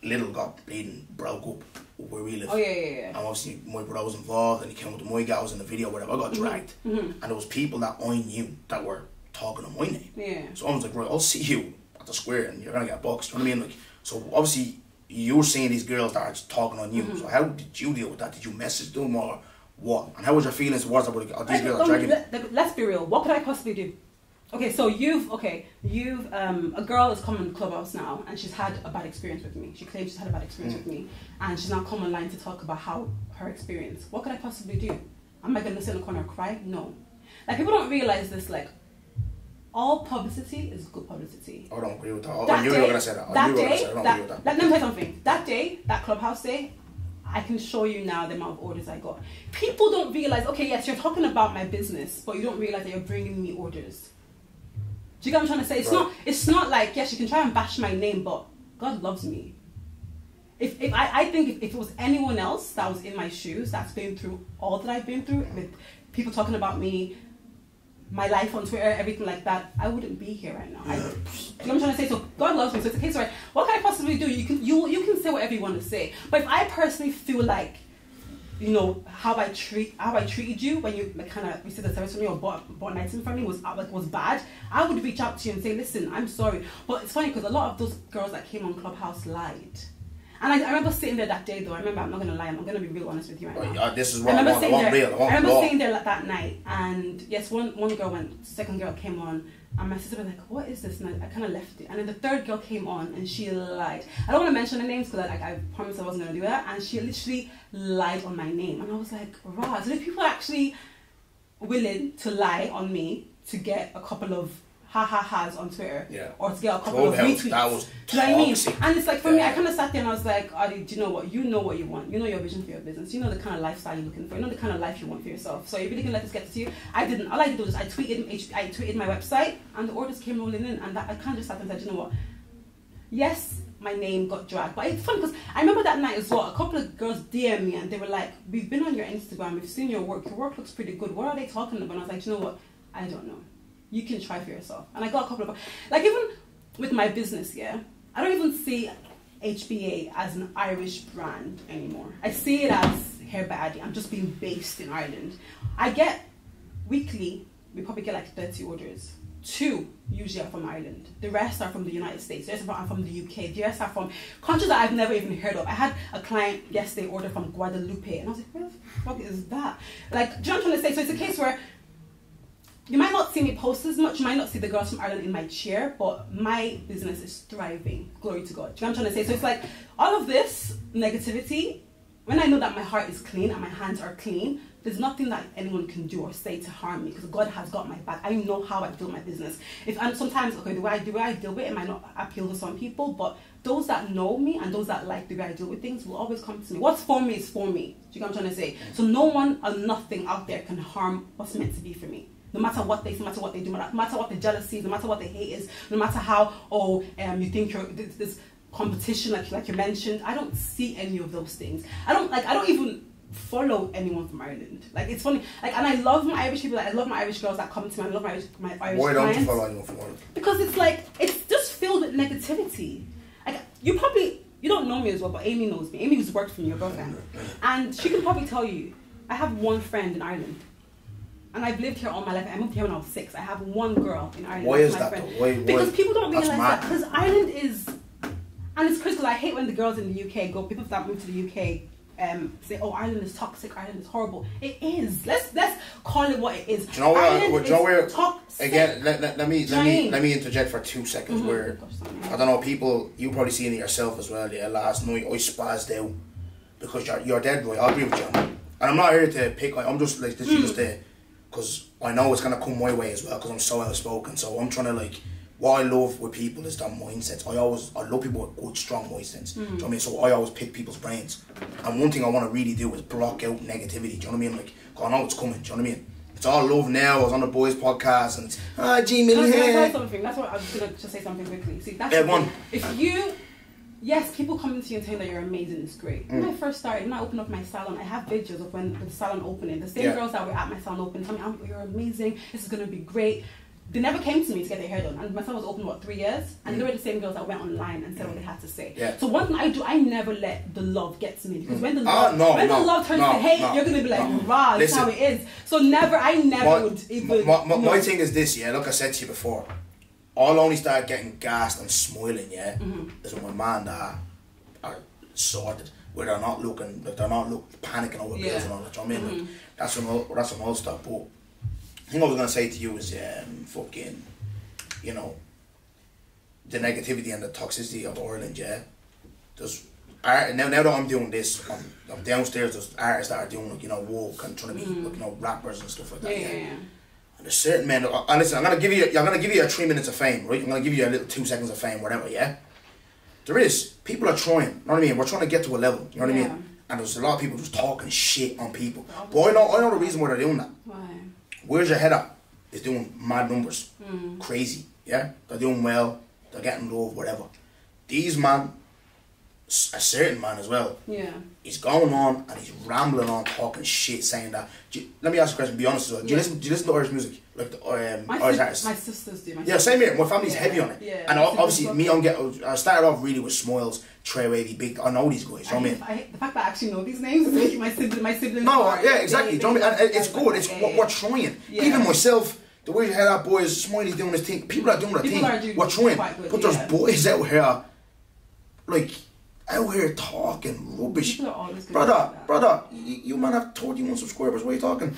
Little got beaten, broke up where we live. Oh yeah. And obviously my brother was involved, and he came with my guy. I was in the video, whatever. I got dragged, and there was people that I knew that were talking on my name. Yeah. So I was like, right, I'll see you at the square, and you're gonna get boxed. You know what I mean? Like, so obviously you're seeing these girls that are just talking on you. So how did you deal with that? Did you message them or what? And how was your feelings towards that? Are these girls dragging you? Let's be real. What could I possibly do? Okay, so you've a girl has come in the clubhouse now, and she's had a bad experience with me. She claims she's had a bad experience with me, and she's now come online to talk about how her experience. What could I possibly do? Am I going to sit in the corner and cry? No. Like, people don't realize this. Like, all publicity is good publicity. I don't agree with that. I knew you were going to say that. I don't agree with that. Let me tell you something. That day, that clubhouse day, I can show you now the amount of orders I got. People don't realize. Okay, yes, you're talking about my business, but you don't realize that you're bringing me orders. Do you get what I'm trying to say? It's not like, yes, you can try and bash my name, but God loves me. If I think if it was anyone else that was in my shoes, that's been through all that I've been through, with people talking about me, my life on Twitter, everything like that, I wouldn't be here right now. You know what I'm trying to say? So God loves me. So it's a case where, what can I possibly do? You can say whatever you want to say. But if I personally feel like, you know, how I treated you when you like kind of received the service from me or bought an item from me was bad, I would reach out to you and say, listen, I'm sorry. But it's funny because a lot of those girls that came on Clubhouse lied. And I remember sitting there that day though. I'm not going to lie. I'm going to be real honest with you right now. This is what I remember sitting there that night, and yes, one girl went, second girl came on, and my sister was like, what is this? And I kind of left it. And then the third girl came on and she lied. I don't want to mention the names because I promised I wasn't going to do that. And she literally lied on my name. And I was like, rah, so if people are actually willing to lie on me to get a couple of ha-ha-has on Twitter, or to get a couple of retweets. That was do you know what I mean? And it's like, for me, I kind of sat there and I was like, Adii, do you know what? You know what you want. You know your vision for your business. You know the kind of lifestyle you're looking for. You know the kind of life you want for yourself. So you're really going to let this get to you? I didn't. All I did was I tweeted my website, and the orders came rolling in, and I kind of just sat and said, you know what? Yes, my name got dragged. But it's funny because I remember that night as well, a couple of girls DM'd me and they were like, we've been on your Instagram, we've seen your work looks pretty good. What are they talking about? And I was like, you know what? I don't know. You can try for yourself. And I got a couple of, like, even with my business, I don't even see HBA as an Irish brand anymore. I see it as Hair by Adii. I'm just being based in Ireland. I get weekly, we probably get like 30 orders. 2 usually are from Ireland. The rest are from the United States. The rest are from the UK. The rest are from countries that I've never even heard of. I had a client yesterday order from Guadeloupe, and I was like, where the fuck is that? Like, do you know what I'm trying to say? So it's a case where you might not see me post as much, you might not see the girls from Ireland in my chair, but my business is thriving. Glory to God. Do you know what I'm trying to say? So it's like, all of this negativity, when I know that my heart is clean and my hands are clean, there's nothing that anyone can do or say to harm me, because God has got my back. I know how I build my business. And sometimes, okay, the way I deal with it might not appeal to some people, but those that know me and those that like the way I deal with things will always come to me. What's for me is for me. Do you know what I'm trying to say? So no one or nothing out there can harm what's meant to be for me. No matter what they say, no matter what they do, no matter what the jealousy is, no matter what the hate is, no matter how, you think you're this competition, like you mentioned. I don't see any of those things. I don't even follow anyone from Ireland. Like, it's funny. Like, and I love my Irish people. Like, I love my Irish girls that come to me. I love my Irish Why clients. don't you follow anyone from Ireland? Because it's like, it's just filled with negativity. Like, you don't know me as well, but Amy knows me. Amy who's worked for me, your girlfriend, and she can probably tell you, I have one friend in Ireland. And I've lived here all my life. I moved here when I was 6. I have one girl in Ireland. Why is that though? Why? Because people don't realize that. Because Ireland is, and it's critical. I hate when the girls in the UK people that move to the UK say, "Oh, Ireland is toxic. Ireland is horrible." It is. Let's call it what it is. Do you know where? Toxic. Again, let me interject for 2 seconds. Where I don't know, people, you probably seen it yourself as well. Yeah, last night I spazzed out because you're dead right. I agree with you, and I'm not here to pick. I'm just like this is just there. Because I know it's going to come my way as well, because I'm so outspoken. So I'm trying to, like, what I love with people is their mindsets. I love people with good, strong mindsets. Do you know what I mean? So I always pick people's brains. And one thing I want to really do is block out negativity. Do you know what I mean? Like, I know it's coming. Do you know what I mean? It's all love now. I was on the boys' podcast and it's, G Millie here. Can I say something? That's what I was going to just say something quickly. See, that's the thing. If you... Yes, people coming to you and saying that you're amazing, it's great. When I first started, when I opened up my salon, I have videos of when the salon opening. The same girls that were at my salon opening tell me, you're amazing, this is going to be great. They never came to me to get their hair done. And my salon was open, 3 years? And they were the same girls that went online and said what they had to say. Yeah. So one thing I do, I never let the love get to me. Because when the love turns to hate, you're going to be like, rah, that's how it is. So I never would even... My thing is this, like I said to you before. I'll only start getting gassed and smiling, is when my man are sorted, where they're not looking, panicking over bills and all that. You know what I mean? Like, that's when I'll stop. But the thing I was gonna say to you is, fucking, you know, the negativity and the toxicity of Ireland. There's now that I'm doing this, I'm downstairs. There's artists that are doing like, you know, walk and trying to be like, you know, rappers and stuff like that. And there's certain men, and listen, I'm gonna give you a 3 minutes of fame, right? I'm gonna give you a little 2 seconds of fame, whatever, There is, people are trying, you know what I mean? We're trying to get to a level, you know what I mean? And there's a lot of people just talking shit on people. But I know the reason why they're doing that. Why? Where's Your Head At is doing mad numbers, crazy, They're doing well, they're getting love, whatever. These man, a certain man as well, he's going on and he's rambling on, talking shit, saying that. Let me ask you a question, be honest as well. Do you listen to Irish music? Like the Irish artists? My sisters do. Same here. My family's heavy on it. And obviously, I started off really with Smiles, Trey Wavy, Big. I know these guys, you know what I mean? The fact that I actually know these names is making my siblings. No, exactly. Do you know what I mean? And it's good. It's we're trying. Even myself, the way you hear that boys, Smiley's doing his thing. People are doing their thing. We're trying. But there's boys out here, like, out here talking rubbish. Brother, you man have 31 subscribers. What are you talking?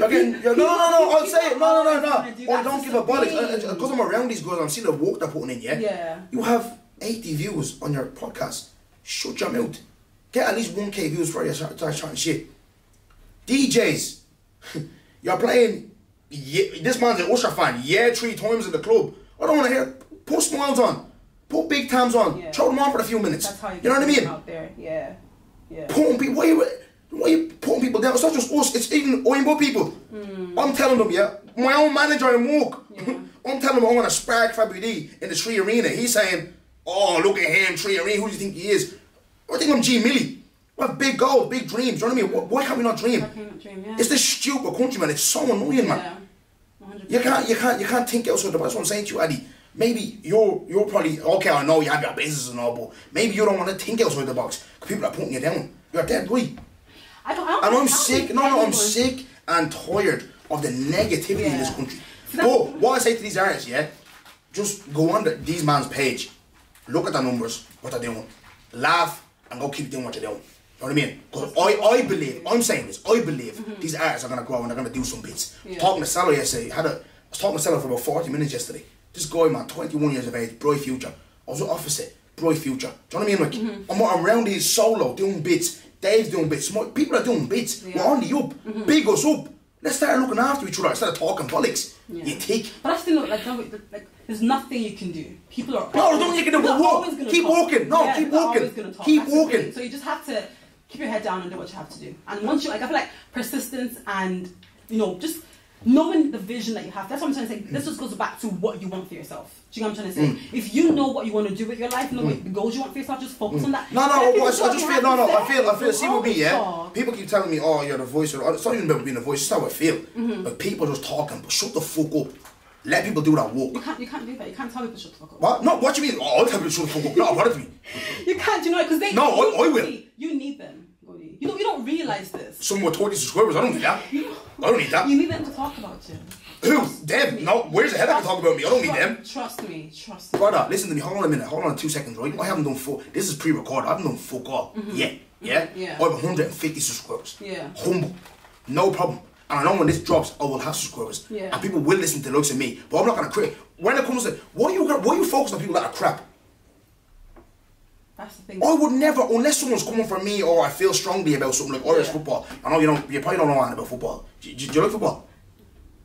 Again, no, I'll say it. No. I don't give a bollocks. Because I'm around these guys, I'm seeing the work they're putting in, You have 80 views on your podcast. Shut your mouth. Get at least 1k views for you start chatting shit. DJs, you're playing, this man's an Usher fan, 3 times in the club. I don't want to hear, put Smiles on. Put Big Tams on. Throw them on for a few minutes. That's how you know what I mean? Out there. Yeah. Putting people, why are you putting people down? It's not just us, it's even Oimbo people. I'm telling them, my own manager in work. I'm telling him I'm going to spark Fabi in the Tree Arena. He's saying, oh, look at him, Tree Arena, who do you think he is? I think I'm G Millie. We have big goals, big dreams, you know what I mean? Why can't we not dream? It's this stupid country, man. It's so annoying, man. 100%. You can't think outside the box. That's what I'm saying to you, Adii. Maybe you're probably, okay, I know you have your business and all, but maybe you don't want to think outside the box because people are putting you down. You're dead right. I'm sick. I'm sick and tired of the negativity in this country. But what I say to these artists, just go on these man's page, look at the numbers, what they're doing, laugh, and go keep doing what you're doing. You know what I mean? Because I believe, I'm saying this, I believe these artists are going to grow and they're going to do some bits. Talking to Salah yesterday, I was talking to Salah for about 40 minutes yesterday. This guy, man, 21 years of age, bright future. I was opposite, bright future. Do you know what I mean? Like, I'm around these solo, doing bits. Dave's doing bits. People are doing bits. We're on the up. Big us up. Let's start looking after each other instead of talking bollocks. You tick. But I still like there's nothing you can do. People are... No, there's nothing you can do but walk. Keep walking. No, keep walking. Keep walking. So you just have to keep your head down and do what you have to do. And once you, I feel like persistence and, just knowing the vision that you have. That's what I'm trying to say. This just goes back to what you want for yourself. Do you know what I'm trying to say? If you know what you want to do with your life, know what the goals you want for yourself, just focus on that. I feel, see with me, people keep telling me, oh, you're the voice, it's not even about being a voice, it's how I feel. Like, people just talking, but shut the fuck up. Let people do that work. You can't do that. You can't tell people to shut the fuck up. What? No, what do you mean? Oh, I'll tell people to shut the fuck up. No, what do you mean? You can't, because they... No, I will. You need them. You don't realise this. Someone with 20 subscribers, I don't need that. I don't need that. You need them to talk about you. Who? Them? No, where's the head I can talk about me? I don't need them. Trust me. Brother, listen to me. Hold on a minute. Hold on 2 seconds, right? I haven't done this is pre-recorded. I haven't done fuck all yet. Yeah? I have 150 subscribers. Humble. No problem. And I know when this drops, I will have subscribers. And people will listen to the looks of me. But I'm not going to create. When it comes to, why are you focusing on people that are crap? That's the thing. I would never, unless someone's coming for me or I feel strongly about something like Irish football. I know you probably don't know anything about football. Do you like football?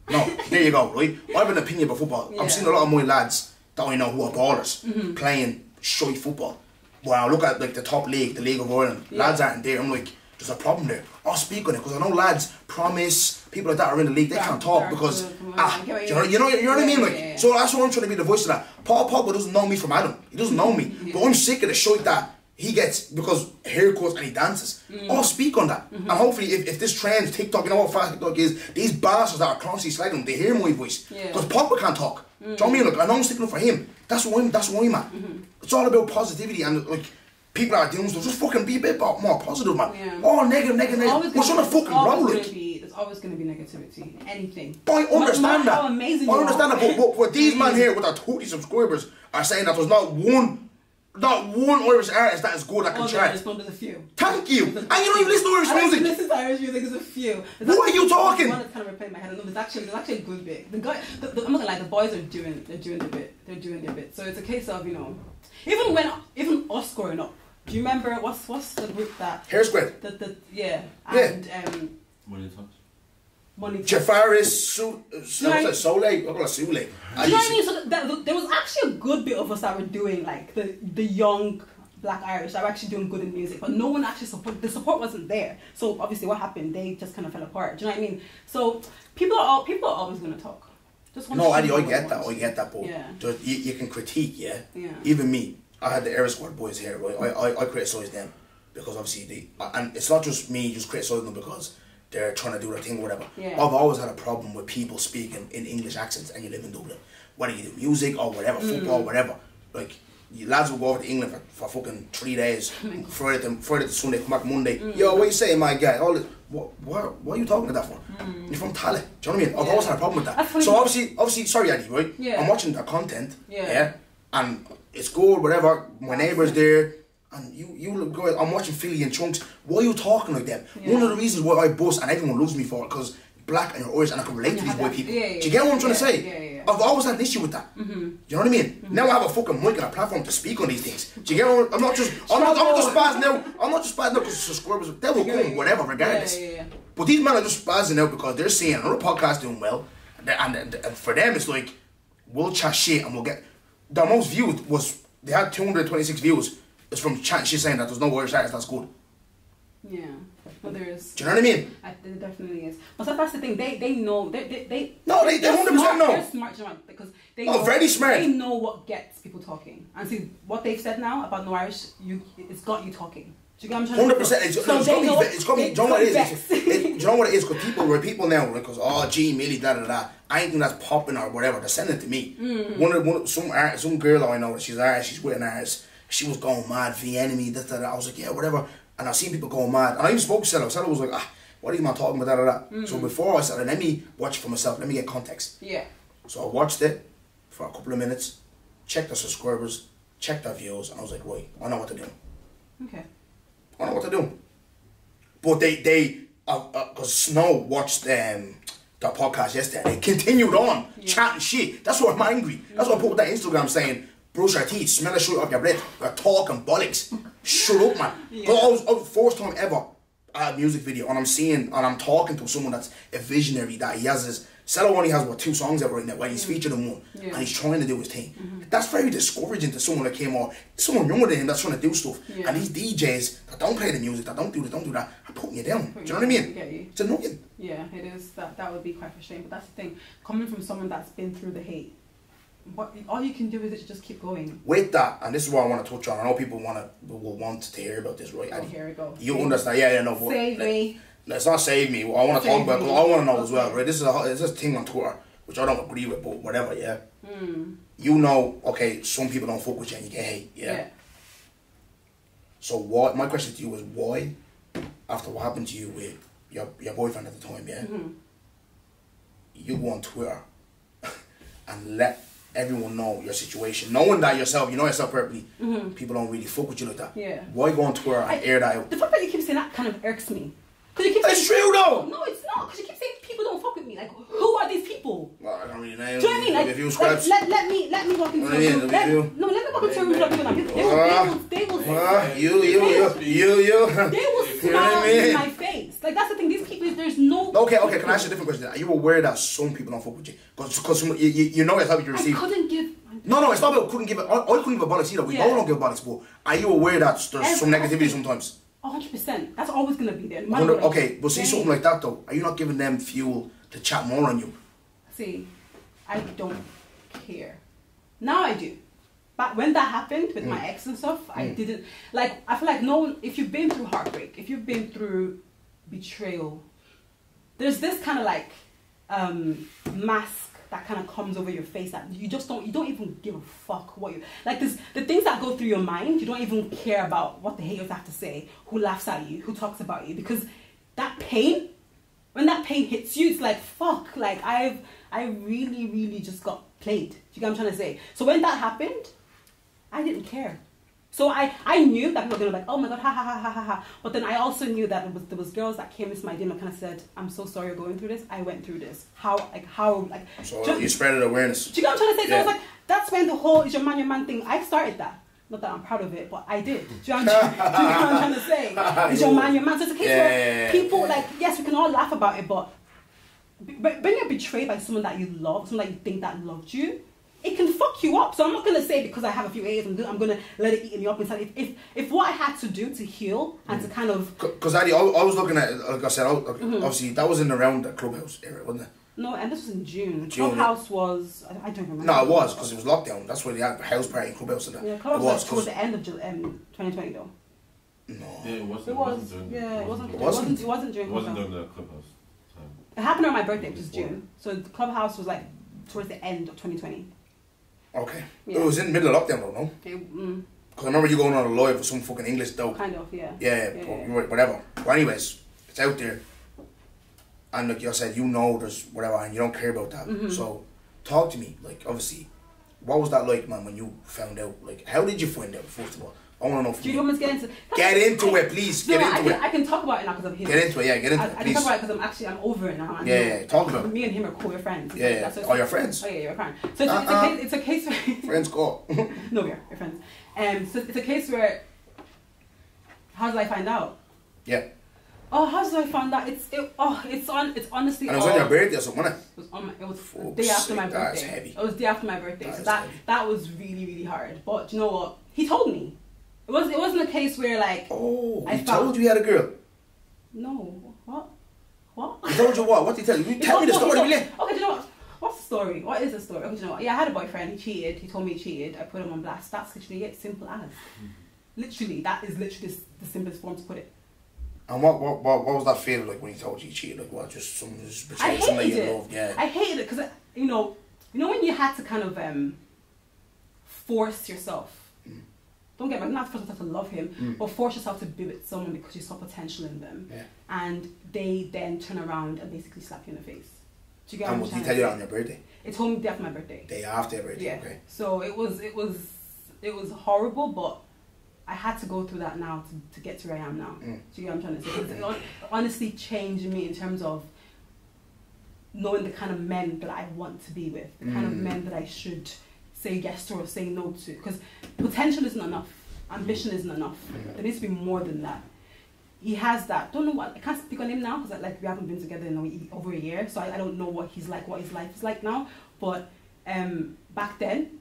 No, there you go, right? I have an opinion about football. I'm seeing a lot of my lads that I know who are ballers playing shite football. When I look at like the top league, the League of Ireland, lads aren't there. I'm like, there's a problem there. I'll speak on it because I know lads, Promise, people like that are in the league. They can't talk because you know what I mean. Like, so that's why I'm trying to be the voice of that. Paul Pogba doesn't know me from Adam. He doesn't know me, but I'm sick of the shit that he gets because haircuts and he dances. I'll speak on that, and hopefully, if this trend TikTok, you know what fast TikTok is, these bastards that are constantly slagging, they hear my voice because Pogba can't talk. Do you know what I mean? Like, I know I'm sticking up for him. That's why I'm at. It's all about positivity and like. People are doing stuff, just fucking be a bit more positive, man. Yeah. Oh, negative. What's on the fucking road, like? There's always going to be negativity. Anything. But I understand that. How amazing I understand that, but these men here with their 20 subscribers are saying that there's not one Irish artist that is good that can chart. There's a few. Thank you. And you don't even listen to Irish music. Listen to Irish music, there's a few. What are you talking? One that's kind of replaying my head. I know there's actually a good bit. I'm not gonna lie, the boys are doing their bit. They're doing their bit. So it's a case of, even us growing up. Do you remember what's the group that? Hairspray. Money Talks. Jafaris, Soleil. I'm gonna Soleil. Do you know what I mean? So there was actually a good bit of us that were doing like the young Black Irish that were actually doing good in music, but no one actually supported. The support wasn't there. So obviously, what happened? They just kind of fell apart. Do you know what I mean? So people are always gonna talk. No, Adii, I get that, but you can critique, yeah. Even me. I had the Air Squad boys here, right? I criticised them because obviously and it's not just me just criticising them because they're trying to do their thing or whatever. Yeah. I've always had a problem with people speaking in English accents and you live in Dublin. Whether you do music or whatever, football, whatever. Like, you lads will go over to England for fucking 3 days, Friday to Sunday, come back Monday. Yo, what you saying, my guy? All this, what are you talking about that for? You're from Tala. Do you know what I mean? I've always had a problem with that. So obviously, sorry Adii, right? Yeah. I'm watching their content, and it's good, whatever. My neighbour's there, and you look good. I'm watching Philly and Chunks. Why are you talking like them? One of the reasons why I bust and everyone loves me for it because black and you're Irish and I can relate to these white people. Do you get what I'm trying to say? I've always had an issue with that. Do you know what I mean? Now I have a fucking mic and a platform to speak on these things. Do you get what I'm not just spazzing now. I'm not just spazzing out because subscribers. They will come whatever, regardless. But these men are just spazzing out because they're seeing another podcast doing well, and for them it's like we'll chat shit and we'll get. The most viewed was, they had 226 views. It's from chat shit saying that there's no Irish artist that's good. Yeah, but there is. Do you know what I mean? There definitely is. But that's the thing. They know. They 100% know. They're smart because they. Oh, very smart. They know what gets people talking. And see what they've said now about no Irish. It's got you talking. Do you get what I'm trying to say? 100%. It's got me. Do you know what it is? Do you know what it is? Because people now, like, oh, gee, Millie, da da da. Anything that's popping or whatever, they're sending it to me. Some girl I know, she's with an artist. She was going mad, the enemy, this, that, that. I was like, yeah, whatever. And I've seen people going mad. And I even spoke to Sella. Sella was like, what are you man talking about, da da da. So before I said, let me watch it for myself. Let me get context. Yeah. So I watched it for a couple of minutes, checked the subscribers, checked the views, and I was like, right, I know what to do. Okay. I know what to do. But because Snow watched the podcast yesterday, they continued on chatting shit. That's why I'm angry. That's why I put with that Instagram saying, brush your teeth, smell the shit off your breath. You're talking bollocks. Shut up, man. Because I was first time ever at a music video and I'm talking to someone that's a visionary, that he has his. Cello only has 2 songs out right now, where he's featured in one, and he's trying to do his thing. That's very discouraging to someone that came on, someone younger than him that's trying to do stuff. And these DJs that don't play the music, that don't do that, are putting you down. Do you know what I mean? It's annoying. Yeah, it is. That would be quite frustrating. But that's the thing, coming from someone that's been through the hate, all you can do is just keep going. With that, and this is what I want to touch on. I know people will want to hear about this, right? Here we go. You understand? Yeah, no. But save me. It's not save me. I want to talk about because I want to know as well, right? This is a thing on Twitter, which I don't agree with, but whatever, yeah. You know, okay, some people don't fuck with you and you get hate, yeah. So my question to you is why, after what happened to you with your boyfriend at the time, yeah, you go on Twitter and let everyone know your situation, knowing that yourself, you know yourself perfectly, people don't really fuck with you like that. Yeah. Why go on Twitter and air that out? The fact that you keep saying that kind of irks me. It's true though! No, it's not, because you keep saying people don't fuck with me. Like, who are these people? Well, I don't really know. Do you know what I mean? Like, let me walk into a room. Let me walk into a room with people. They will They will smile in my face. Like, that's the thing. These people, there's no Okay, can I ask you a different question? Are you aware that some people don't fuck with you? Because you know yourself you receive. I couldn't give. No, it's not about couldn't give it. I couldn't give a bollocks either. We don't give a bollocks, but are you aware that there's some negativity sometimes? 100%. That's always gonna be there. Okay, but see something like that though. Are you not giving them fuel to chat more on you? See, I don't care. Now I do. But when that happened with my ex and stuff, I didn't like. I feel like no one. If you've been through heartbreak, if you've been through betrayal, there's this kind of like mask that kind of comes over your face that you don't even give a fuck what you like. This the things that go through your mind. You don't even care about what the haters have to say, who laughs at you, who talks about you, because that pain. When that pain hits you, it's like fuck. Like I really just got played. Do you get what I'm trying to say? So when that happened, I didn't care. So I knew that people were gonna be like, oh my god, ha ha ha ha ha ha. But then I also knew that there was girls that came into my DM and kind of said, I'm so sorry you're going through this. I went through this. How. So you spread awareness. Do you get what I'm trying to say? So I was like, that's when the whole is your man thing. I started that. Not that I'm proud of it, but I did. Do you know what I'm trying to say? Is your man your man? So it's a case where people like, yes, we can all laugh about it, but when you're betrayed by someone that you love, someone that you think that loved you, it can fuck you up. So I'm not gonna say because I have a few A's, I'm gonna let it eat me up inside. If what I had to do to heal and to kind of, because Adii, I was looking at, like I said, obviously that was in around the Clubhouse era, wasn't it? No, and this was in June. Clubhouse was, I don't remember. No, it was because it was lockdown. That's where they had the house party in Clubhouse and that. Yeah, Clubhouse was towards the end of 2020 though. No. Yeah, it wasn't. It wasn't during the Clubhouse time. It happened on my birthday, which is June. So the Clubhouse was like towards the end of 2020. Okay. Yeah. It was in the middle of lockdown though, no? Because I remember you going on a live with some fucking English dope. Kind of, yeah. Yeah. Whatever. But anyways, it's out there. And like you said, you know there's whatever and you don't care about that. So talk to me. Like obviously, what was that like, man, when you found out? Like how did you find out, first of all? I want to know from you. Do you want me to get into it, please. No, I can talk about it now because I'm here. Get into it, yeah, get into it, please. I can talk about it because I'm over it now. Yeah, talk about it. Me and him are cool, we're friends. Yeah. Oh, you're friends? Oh, yeah, you're friends. So it's a case where... Friends go. No, we're friends. So it's a case where... How did I find out? Yeah. Oh, how did I find out? It's honestly... And it was on your birthday or something, wasn't it? It was the day after my birthday. That's heavy. It was the day after my birthday. So that was really, really hard. But you know what? He told me. It wasn't a case where like... Oh, he told you he had a girl? No. What? He told you what? What did he tell you? Tell me the story, will you? Okay, do you know what? What's the story? What is the story? Okay, do you know what? Yeah, I had a boyfriend. He cheated. He told me he cheated. I put him on blast. That's literally it. Simple as. Literally, that is literally the simplest form to put it. And what was that feeling like when he told you he cheated? Like what? Just someone just betrayed somebody you loved? Yeah. I hated it because you know when you had to kind of force yourself. Don't get me wrong, not force yourself to love him, but force yourself to be with someone because you saw potential in them. Yeah. And they then turn around and basically slap you in the face. Do you get what I'm saying? And did he tell you that on your birthday? It told me the day after my birthday. Day after your birthday, yeah. Okay. So it was horrible, but I had to go through that now to get to where I am now. Do you get what I'm trying to say? It honestly changed me in terms of knowing the kind of men that I want to be with, the kind of men that I should say yes to or say no to, because potential isn't enough, ambition isn't enough. There needs to be more than that. He has that. Don't know what, I can't speak on him now because like we haven't been together in over a year, so I don't know what he's like, what his life is like now. But back then,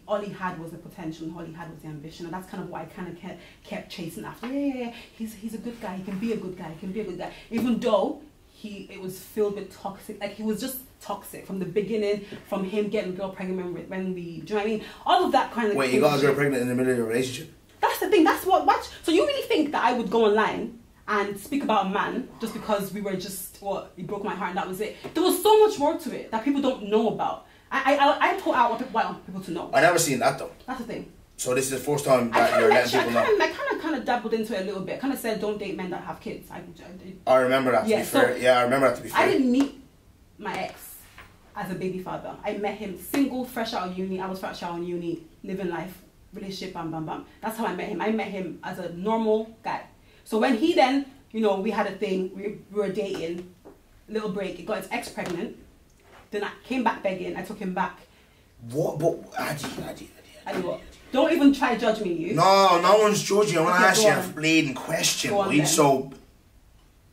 all he had was the potential and all he had was the ambition, and that's kind of why I kind of kept chasing after. Yeah, he's a good guy. He can be a good guy. He can be a good guy, even though it was filled with toxic. Like he was just toxic from the beginning, from him getting a girl pregnant when we, do you know what I mean? All of that kind of... Wait, you got a girl pregnant in the middle of your relationship? That's the thing, that's what... So you really think that I would go online and speak about a man just because we were just, he broke my heart and that was it? There was so much more to it that people don't know about. I put out what I want people to know. I never seen that though. That's the thing. So this is the first time that you're letting people know. I kind of dabbled into it a little bit. Kind of said, don't date men that have kids. I remember that to be fair. Yeah, I remember that to be fair. I didn't meet my ex as a baby father. I met him single, fresh out of uni. I was fresh out of uni, living life, relationship, bam, bam, bam. That's how I met him. I met him as a normal guy. So when he then, we had a thing, we were dating, little break, he got his ex pregnant. Then I came back begging, I took him back. What? But Adii. What? Don't even try to judge me, you. No one's judging. I want to ask you a bleeding question, right? So,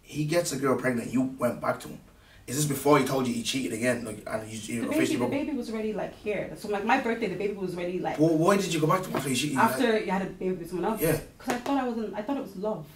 he gets a girl pregnant, you went back to him. Is this before he told you he cheated again? Like, and you the baby was already like here. So like my birthday, the baby was already like. Well, why did you go back to him after you had a baby with someone else? Yeah. Because I thought it was love.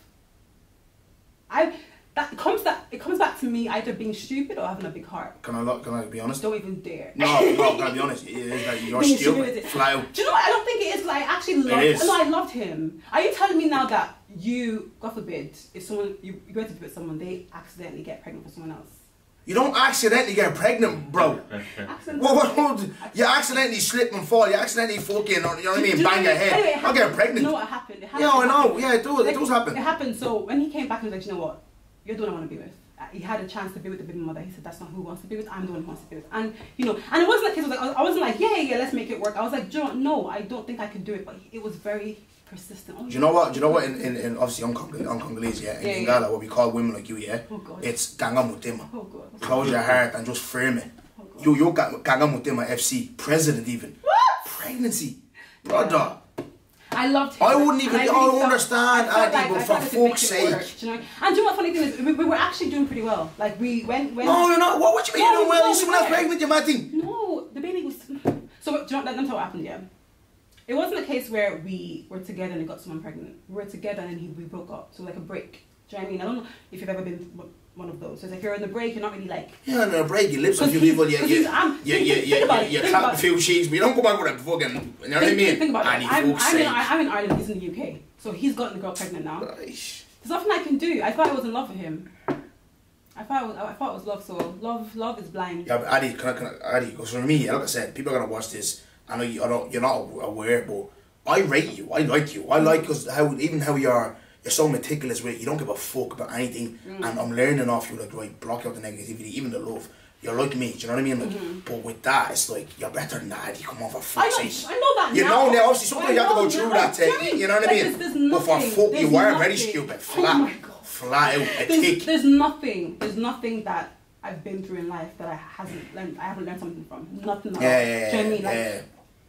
It comes back to me either being stupid or having a big heart. Can I be honest? Don't even dare. No, can I be honest? It is that you're stupid. Fly out. Do you know what? I don't think it is. Like, I actually loved him. No, I loved him. Are you telling me now that you, God forbid, if someone you go to be with someone, they accidentally get pregnant for someone else? You don't accidentally get pregnant, bro. What? You accidentally slip and fall. You accidentally fucking, you know what I mean, bang your head. Anyway, I'll get pregnant. You know what happened? Yeah, I know. Yeah, it does. It does happen. It happened. So when he came back, he was like, you know what? You're the one I want to be with. He had a chance to be with the baby mother. He said, that's not who he wants to be with. I'm the one who wants to be with. And, you know, and it wasn't like, I wasn't like, yeah, let's make it work. I was like, no, I don't think I can do it. But it was very persistent. Oh, do you know what? In obviously, I'm Congolese, yeah? In Lingala, what we call women like you, yeah? Oh, God. It's Ganga Mutima. Oh, God. Close your heart and just frame it. Oh, God. You got Ganga Mutima FC, president even. What? Pregnancy. Brother. I loved him. I wouldn't even. I don't understand, Adii, but for fuck's sake. You know? And do you know what funny thing is? We were actually doing pretty well. Like we went. No, you're not. What you mean you're doing well? You're someone else pregnant, you mad thing. No, the baby was. So do you know? Let them tell what happened. Yeah, it wasn't a case where we were together and he got someone pregnant. We were together and then we broke up. So like a break. Do you know what I mean? I don't know if you've ever been one of those. So it's like you're in the break, you're not really like. Yeah, in a break, you live with a few people, you clap a few sheets, but you don't go back with a fucking. You know what I mean? Think about it. I'm in Ireland. He's in the UK, so he's gotten the girl pregnant now. Nice. There's nothing I can do. I thought I was in love with him. I thought it was love. So love is blind. Yeah, but Adii, Adii, because for me, like I said, people are gonna watch this. I know you're not aware, but I rate you. I like you. I like because how you're so meticulous with it. You don't give a fuck about anything, and I'm learning off you. Like, right, block out the negativity, even the love. You're like me, do you know what I mean? Like, but with that, it's like you're better than that. You come on for fuck's sake. I know that. You now. know, obviously, sometimes you have to go through that. You know what I mean? But for fuck, you were very stupid. Flat, oh my God. Flat out, a tick. There's nothing that I've been through in life that I haven't learned something from. Nothing. Yeah. Do you know what I mean? Like,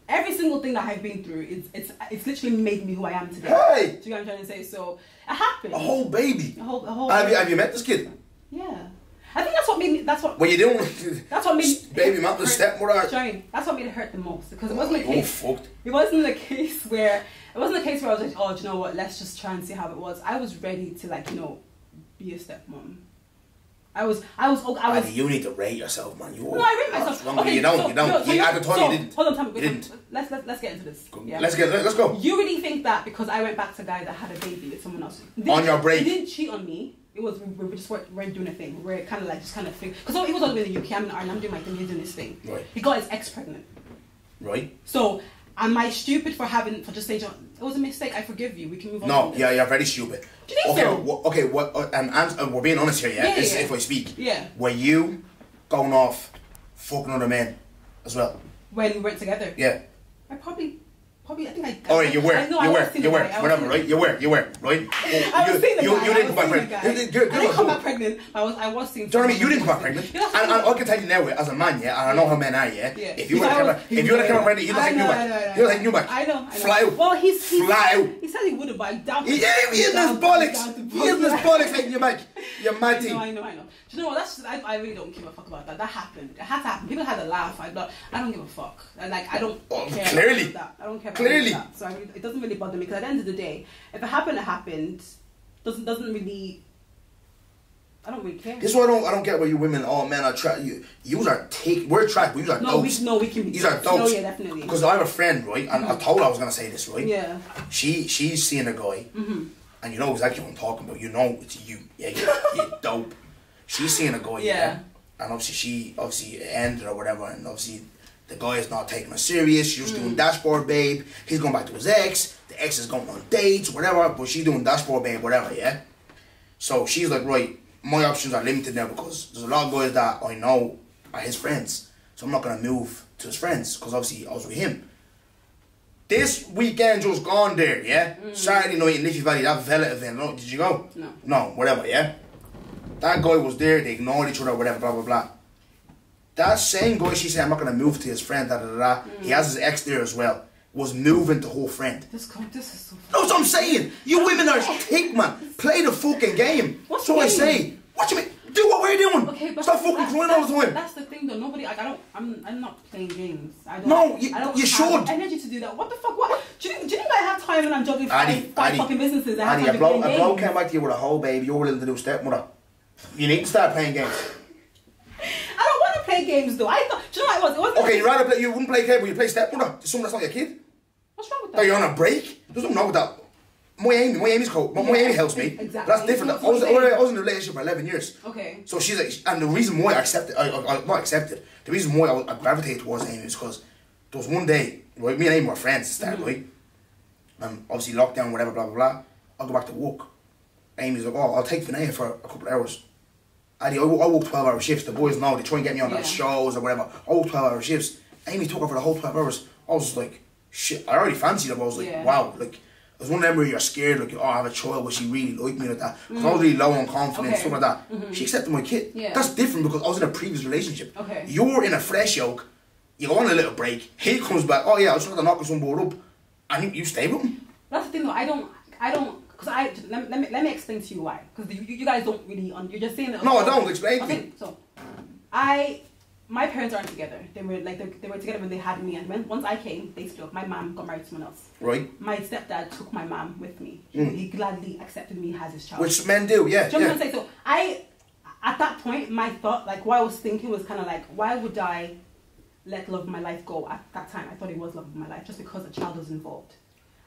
every single thing that I've been through, it's literally made me who I am today. Hey! Do you know what I'm trying to say? So it happened. A whole baby. A whole. Have you met this kid? Yeah. I think that's what made me. That's what. What you doing? That's what made baby mom the stepmother. That's what made it hurt the most because it wasn't a case. Fucked. It wasn't a case where I was like, oh, do you know what? Let's just try and see how it was. I was ready to be a stepmom. I was. Adii, you need to rate yourself, man. No, I rate myself. Okay, you don't. You at the time you didn't. Hold on, Tommy. You didn't. Let's get into this. Yeah? Let's go. You really think that because I went back to a guy that had a baby with someone else on your break? He didn't cheat on me. It was we just weren't doing a thing. We're kind of thing because he was all the way in the UK. I'm in Ireland. I'm doing my thing. He's doing his thing. Right. He got his ex pregnant. Right. So am I stupid for just saying it was a mistake? I forgive you. We can move on. No, yeah, you're very stupid. Do you think so? Okay, we're being honest here, yeah? This is if I speak. Yeah. Were you going off fucking other men as well? When we weren't together? Yeah. I probably, I think I... Alright, you were, whatever, right? You were, right? I was seeing the guy. You didn't come back pregnant. I didn't come back pregnant, I was seeing... Do you know what I mean? You didn't come back pregnant. And I can tell you now, as a man, yeah, and I know how men are, yeah? If you would have come back pregnant, you'd have taken you back. You'd have taken you back. I know. Fly out. Well, fly out. He said he would have, but I doubt it. Yeah, he isn't his bollocks. He isn't his bollocks taking you back. You're mad thing. I know. Do you know what? That's just, I really don't give a fuck about that. That happened. It had to happen. People had a laugh. I don't give a fuck. I don't care clearly. about that. I don't care about that. So it doesn't really bother me because at the end of the day, if it happened, it happened. Doesn't really. I don't really care. This is why I don't get where you women. Oh man, you are take. We're track, but you are dopes. We can be. These are dopes. No, yeah, definitely. Because I have a friend, right, and I told her I was gonna say this, right. Yeah. She's seeing a guy, and you know exactly what I'm talking about. You know it's you. Yeah, you're dope. She's seeing a guy. Yeah. And obviously it ended or whatever, and obviously the guy is not taking her serious. She's just doing dashboard babe. He's going back to his ex. The ex is going on dates, whatever. But she's doing dashboard babe, whatever. Yeah. So she's like, right, my options are limited now because there's a lot of guys that I know are his friends. So I'm not gonna move to his friends because obviously I was with him. This weekend just gone there, yeah. Saturday night in Liffey Valley, that Vela event. No, did you go? No, whatever, yeah. That guy was there. They ignored each other, whatever, blah blah blah. That same guy, she said, I'm not gonna move to his friend. He has his ex there as well. was moving to her friend. This is so. That's what I'm saying. You women are thick, man. Play the fucking game. What's so the I game? say, what you mean? Do what we're doing. Okay, but stop fucking crying all the time. That's the thing, though. Nobody. Like, I'm not playing games. I don't. No, I don't you have should. energy to do that. What the fuck? What? Do you think I have time when I'm juggling Adii, five fucking businesses? I have Adii, time a to play bloke games. came back to you with a whole baby. You're willing to do stepmother. You need to start playing games. I don't want to play games, though. I thought. Do you know what it was? It wasn't. Okay, you rather play. You wouldn't play cable. You play stepmother. To someone that's not your kid. What's wrong with That that? you're on a break. There's nothing wrong with that. My Amy's cold. My Amy helps me. Exactly. But that's different. I was in a relationship for 11 years. Okay. So she's like, and the reason why I accepted, not accepted, the reason why I gravitated towards Amy is because there was one day, right, me and Amy were friends to start, right? And obviously lockdown, whatever, blah, blah, blah. I'll go back to work. Amy's like, oh, I'll take Finaya for a couple of hours. Adii, I work 12-hour shifts. The boys know, they try and get me on like shows or whatever. I work 12-hour shifts. Amy took her for the whole 12 hours. I was just like, shit, I already fancied her, but I was like, wow, like, it was one of them where you're scared, like, oh, I have a child, but she really liked me like that. Because I was really low on confidence, stuff like that. She accepted my kid. Yeah. That's different because I was in a previous relationship. Okay. You're in a fresh yoke, you go on a little break, he comes back, oh yeah, I was trying to knock some board up, and you stay with him. That's the thing, though. I don't, because let me explain to you why. Because you guys don't really, you're just saying that. No, I don't, explain to okay, me. so, my parents aren't together. They were together when they had me, and once I came, they split up. My mom got married to someone else. Right. My stepdad took my mom with me. He gladly accepted me as his child. Which men do, yeah. Do you know what I'm saying? So at that point, my thought, like what I was thinking was kind of like, why would I let love of my life go at that time? I thought it was love of my life just because a child was involved.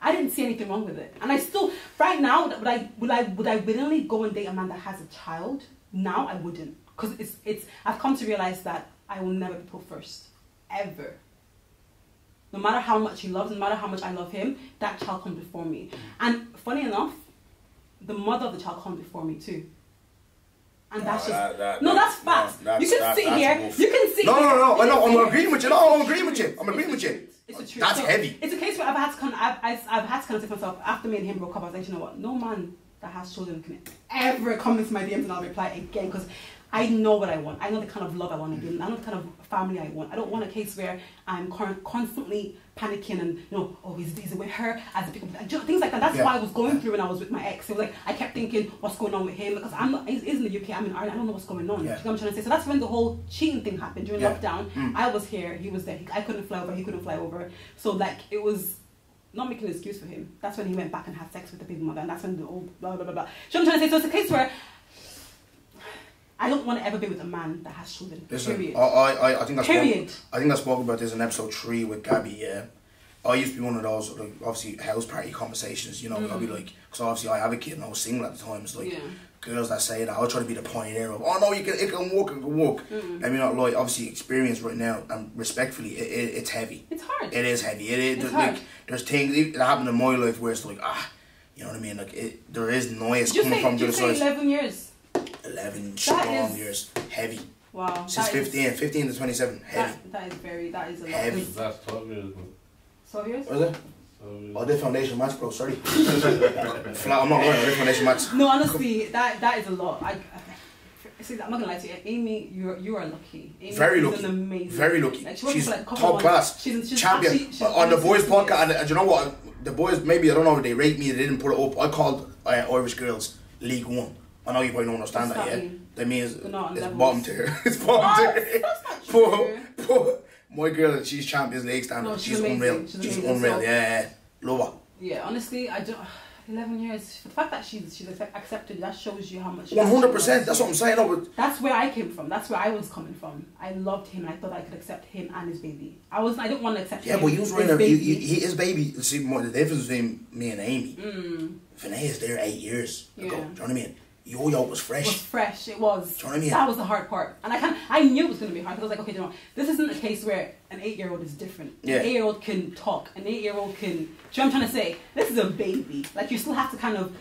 I didn't see anything wrong with it, and I still, right now, would I willingly go and date a man that has a child? Now I wouldn't, because it's I've come to realize that I will never be put first, ever. No matter how much he loves, no matter how much I love him, that child comes before me. And funny enough, the mother of the child comes before me too. And that's just that's facts. You can sit here. You can sit here. No. I'm agreeing with you. No, I'm agreeing with you. I'm agreeing with you. It's the truth. That's so heavy. It's a case where I've had to kind of say to myself, after me and him broke up, I was like, you know what? No man that has children can ever come into my DMs and I'll reply again, because I know what I want. I know the kind of love I want to give. I know the kind of family I want. I don't want a case where I'm constantly panicking and, you know, oh, is it with her? As a people, things like that. That's why I was going through when I was with my ex. It was like, I kept thinking, what's going on with him? Because he's in the UK, I'm in Ireland, I don't know what's going on. You know what I'm trying to say? So that's when the whole cheating thing happened during lockdown. I was here, he was there. I couldn't fly over, he couldn't fly over. So, like, it was not making an excuse for him. That's when he went back and had sex with the baby mother, and that's when the old blah, blah, blah, blah. You know what I'm trying to say? So it's a case where I don't want to ever be with a man that has children. Listen, period. I think I I spoke about this in episode 3 with Gabby. Yeah, I used to be one of those, like, obviously house party conversations. You know, I'll be like, because obviously I have a kid and I was single at the time. It's like girls that say that I'll try to be the pioneer of, oh no, it can work. I mean, not like, obviously experience right now, and respectfully, it's heavy. It's hard. It is heavy. It's hard. Like, there's things that happen in my life where it's like, you know what I mean? Like, there is noise coming from the other side. 11 years. 11 strong years, heavy. Wow. Since 15 to 27, heavy. That is a lot. Heavy. That's 12 years, man. 12 years? Was it? I did foundation match, bro, sorry. Flat, I'm not going to foundation match. No, honestly, that is a lot. See, I'm not gonna lie to you, Amy. You are lucky. Amy very is lucky. An amazing. Very lucky. Like, she's like top class. She's champion. On the boys podcast, and you know what? The boys, maybe, I don't know, they rate me. They didn't put it up. I called Irish girls League One. I know you probably don't understand that yet. That means it's bottom tier. It's bottom tier. That's not true. My girl, she's Champions League standard. No, she's unreal. She's unreal. Yeah, love her. Yeah, honestly, I don't. 11 years. The fact that she's accepted, that shows you how much. 100%. That's what I'm saying. No, but that's where I came from. That's where I was coming from. I loved him. I thought I could accept him and his baby. I didn't want to accept him. Yeah, but his baby. See, the difference between me and Amy. Finay's there 8 years ago. Do you know what I mean? Yo was fresh. It was. Do you know what I mean? That was the hard part. And I knew it was going to be hard, because I was like, okay, you know, this isn't a case where an 8-year-old is different. An 8-year-old can talk. An 8-year-old can... Do you know what I'm trying to say? This is a baby. Like, you still have to kind of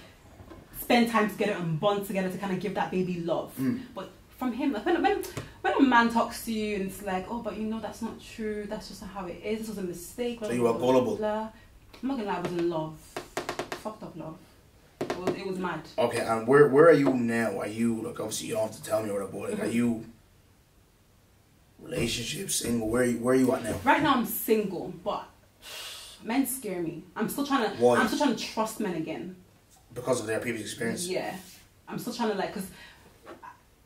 spend time together and bond together to kind of give that baby love. But from him, like, when a man talks to you and it's like, oh, but you know that's not true. That's just not how it is. This was a mistake. So you were gullible. I'm not going to lie, I was in love. Fucked up love. It was mad. Okay, and where are you now? Are you, like, obviously you don't have to tell me what about, like, are you relationship, single? Where are you at now? Right now I'm single, but Men scare me. I'm still trying to. Why? I'm still trying to trust men again. Because of their previous experience. Yeah, I'm still trying to like, because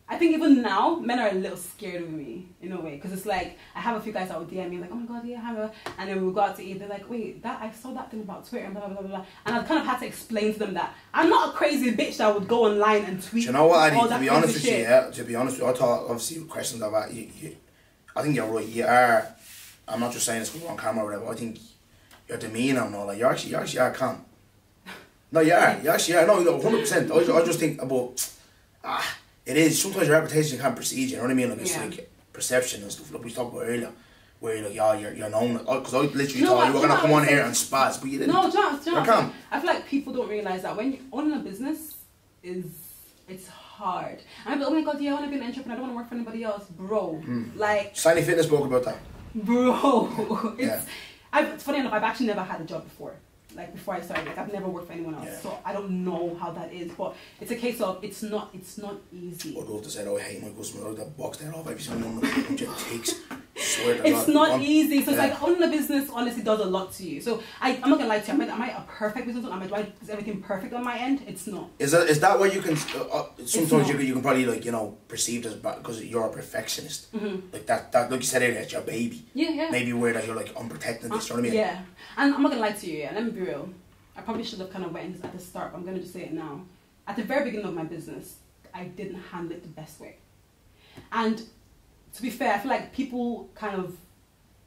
I think even now men are a little scared of me in a way, because it's like I have a few guys that would DM me like, oh my god, yeah, I have a, and then we'll go out to eat. They're like, wait, that I saw that thing about Twitter and blah blah blah blah, and I've kind of had to explain to them that I'm not a crazy bitch that would go online and tweet. Do you know what, all Adii? that To be honest with you, shit. yeah. To be honest with you, I thought obviously questions about you. I think you're right. You are. I'm not just saying this because we're on camera or whatever. I think your demeanour and all that. You actually are calm. No, you are. You actually are. No, 100%. I just think about. It is. Sometimes your reputation can't precede you. You know what I mean? Like it's like perception and stuff. Like we talked about earlier, where you're like, yeah, you're known. Because I literally thought you were gonna come on here and spaz, but you didn't. No, John. Calm. I feel like people don't realize that when you own a business, it's hard. And I'm like, oh my god, yeah, I want to be an entrepreneur. I don't want to work for anybody else, bro. Like, Shiny Fitness spoke about that. Bro, it's funny enough. I've actually never had a job before. Like before I started, like I've never worked for anyone else, so I don't know how that is. But it's a case of it's not easy. I'd love to say, oh, I hate my customer. That box that off every single one of them takes. It's not easy. So it's like owning a business honestly does a lot to you. So I'm not gonna lie to you. Am I a perfect business owner? Is everything perfect on my end? It's not. Is that what you can? Sometimes you can probably like perceived as bad because you're a perfectionist. Like that like you said earlier, it's your baby. Yeah. Maybe where that you're like unprotected. This, you know what I mean? Yeah. And I'm not gonna lie to you. Yeah. Let me be real. I probably should have kind of went at the start, but I'm gonna just say it now. At the very beginning of my business, I didn't handle it the best way. And to be fair, I feel like people kind of,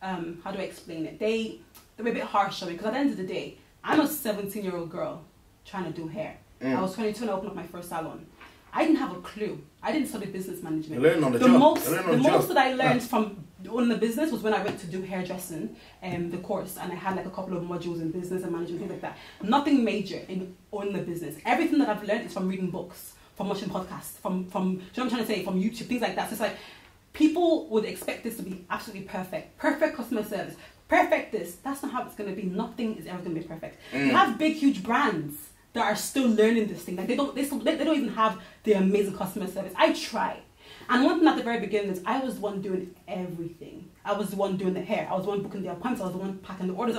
how do I explain it? They were a bit harsh on me because at the end of the day, I'm a 17-year-old girl trying to do hair. I was 22 when I opened up my first salon. I didn't have a clue. I didn't study business management. You learn on the job. The most that I learned from owning the business was when I went to do hairdressing, the course, and I had like a couple of modules in business and management, things like that. Nothing major in owning the business. Everything that I've learned is from reading books, from watching podcasts, from you know what I'm trying to say, from YouTube, things like that. So it's like, people would expect this to be absolutely perfect. Perfect customer service. Perfect this. That's not how it's going to be. Nothing is ever going to be perfect. You have big, huge brands that are still learning this thing. Like they don't even have the amazing customer service. I try. And one thing at the very beginning is I was the one doing everything. I was the one doing the hair. I was the one booking the appointments. I was the one packing the orders.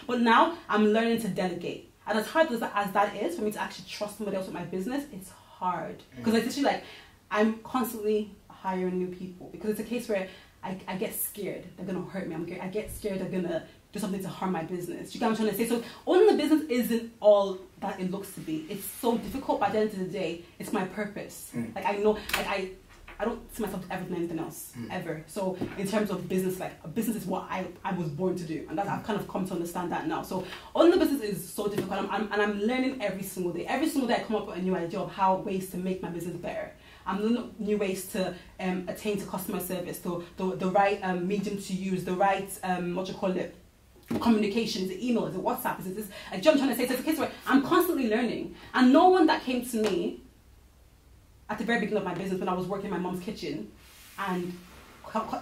But now I'm learning to delegate. And as hard as that is for me to actually trust somebody else with my business, it's hard. Because it's literally like I'm constantly hiring new people because it's a case where I get scared they're gonna hurt me. I get scared they're gonna do something to harm my business. You get what I'm trying to say? So owning the business isn't all that it looks to be. It's so difficult, but at the end of the day, it's my purpose. Like I know, like I don't see myself ever doing anything else ever. So in terms of business, like a business is what I was born to do, and that I've kind of come to understand that now. So owning the business is so difficult, and I'm learning every single day. Every single day I come up with a new idea of how ways to make my business better. I'm learning new ways to attain to customer service, to the right medium to use, the right communication. Is it email? Is it WhatsApp? Is it this? Like, I'm trying to say, so it's a case where I'm constantly learning, and no one that came to me at the very beginning of my business when I was working in my mom's kitchen and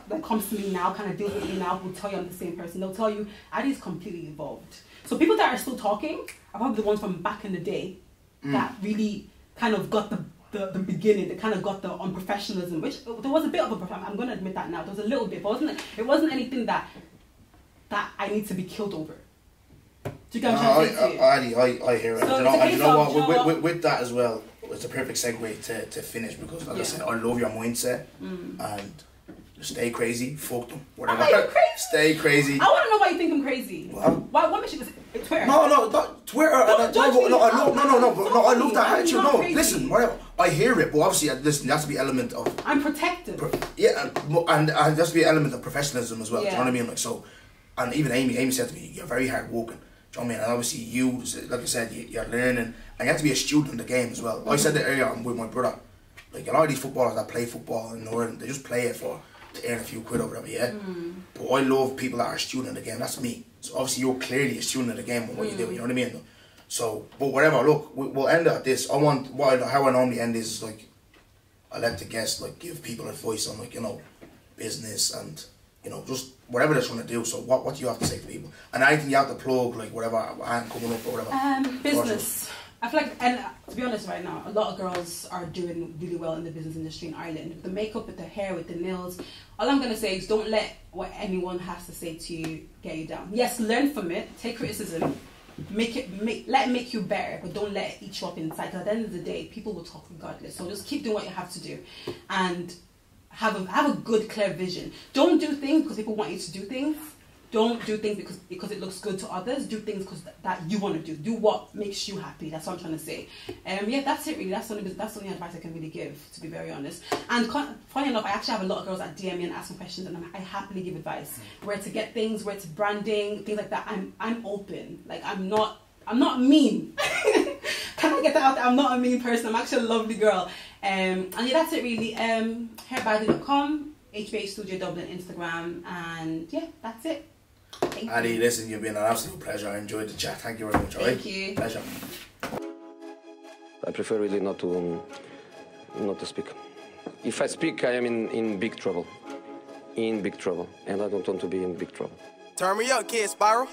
that comes to me now, kind of deals with me now, will tell you I'm the same person. They'll tell you Adii's completely evolved. So people that are still talking are probably the ones from back in the day that really kind of got the beginning, they kind of got the unprofessionalism, which there was a bit of I'm going to admit that now. There was a little bit, but it wasn't anything that I need to be killed over. Do you get what I'm trying to say to you? I hear it. So you know what? With that as well, it's a perfect segue to finish because, like I said, I love your mindset and stay crazy. Fuck them. Whatever. Crazy? Stay crazy. I want to know why you think I'm crazy. What makes you Twitter? No, Twitter. I love that attitude. No, crazy. Listen, whatever. I hear it, but obviously, listen, there has to be an element of. I'm protective. And there has to be an element of professionalism as well. Yeah. Do you know what I mean? Like so, and even Amy said to me, "You're very hard working." Do you know what I mean? And obviously, you, like I said, you're learning, and you have to be a student in the game as well. I said that earlier on with my brother. Like a lot of these footballers that play football in Northern, they just play it to earn a few quid or whatever, yeah? But I love people that are a student in the game. That's me. So obviously you're clearly a student in the game with what you do, you know what I mean? So, but whatever, look, we'll end it at this. How I normally end this is like, I let the guests like give people advice on like, business and, just whatever they're trying to do. So what do you have to say to people? And anything you have to plug, like whatever, coming up or whatever. Business. I feel like, and to be honest, right now, a lot of girls are doing really well in the business industry in Ireland. With the makeup, with the hair, with the nails. All I'm going to say is don't let what anyone has to say to you get you down. Yes, learn from it, take criticism, let it make you better, but don't let it eat you up inside. Because at the end of the day, people will talk regardless. So just keep doing what you have to do, and have a good, clear vision. Don't do things because people want you to do things. Don't do things because it looks good to others. Do things because that you want to do. Do what makes you happy. That's what I'm trying to say. Yeah, that's it really. That's the only advice I can really give, to be very honest. And funny enough, I actually have a lot of girls that DM me and ask me questions, and I happily give advice. Where to get things, where to branding, things like that. I'm open. Like I'm not mean. Can I get that out there? I'm not a mean person. I'm actually a lovely girl. And yeah, that's it really. Hairbyadii.com, HBH Studio Dublin Instagram, and yeah, that's it. Adii, listen, you've been an absolute pleasure. I enjoyed the chat. Thank you very much. Thank you. Pleasure. I prefer really not to speak. If I speak, I am in big trouble. In big trouble. And I don't want to be in big trouble. Turn me up, kid, Spiral.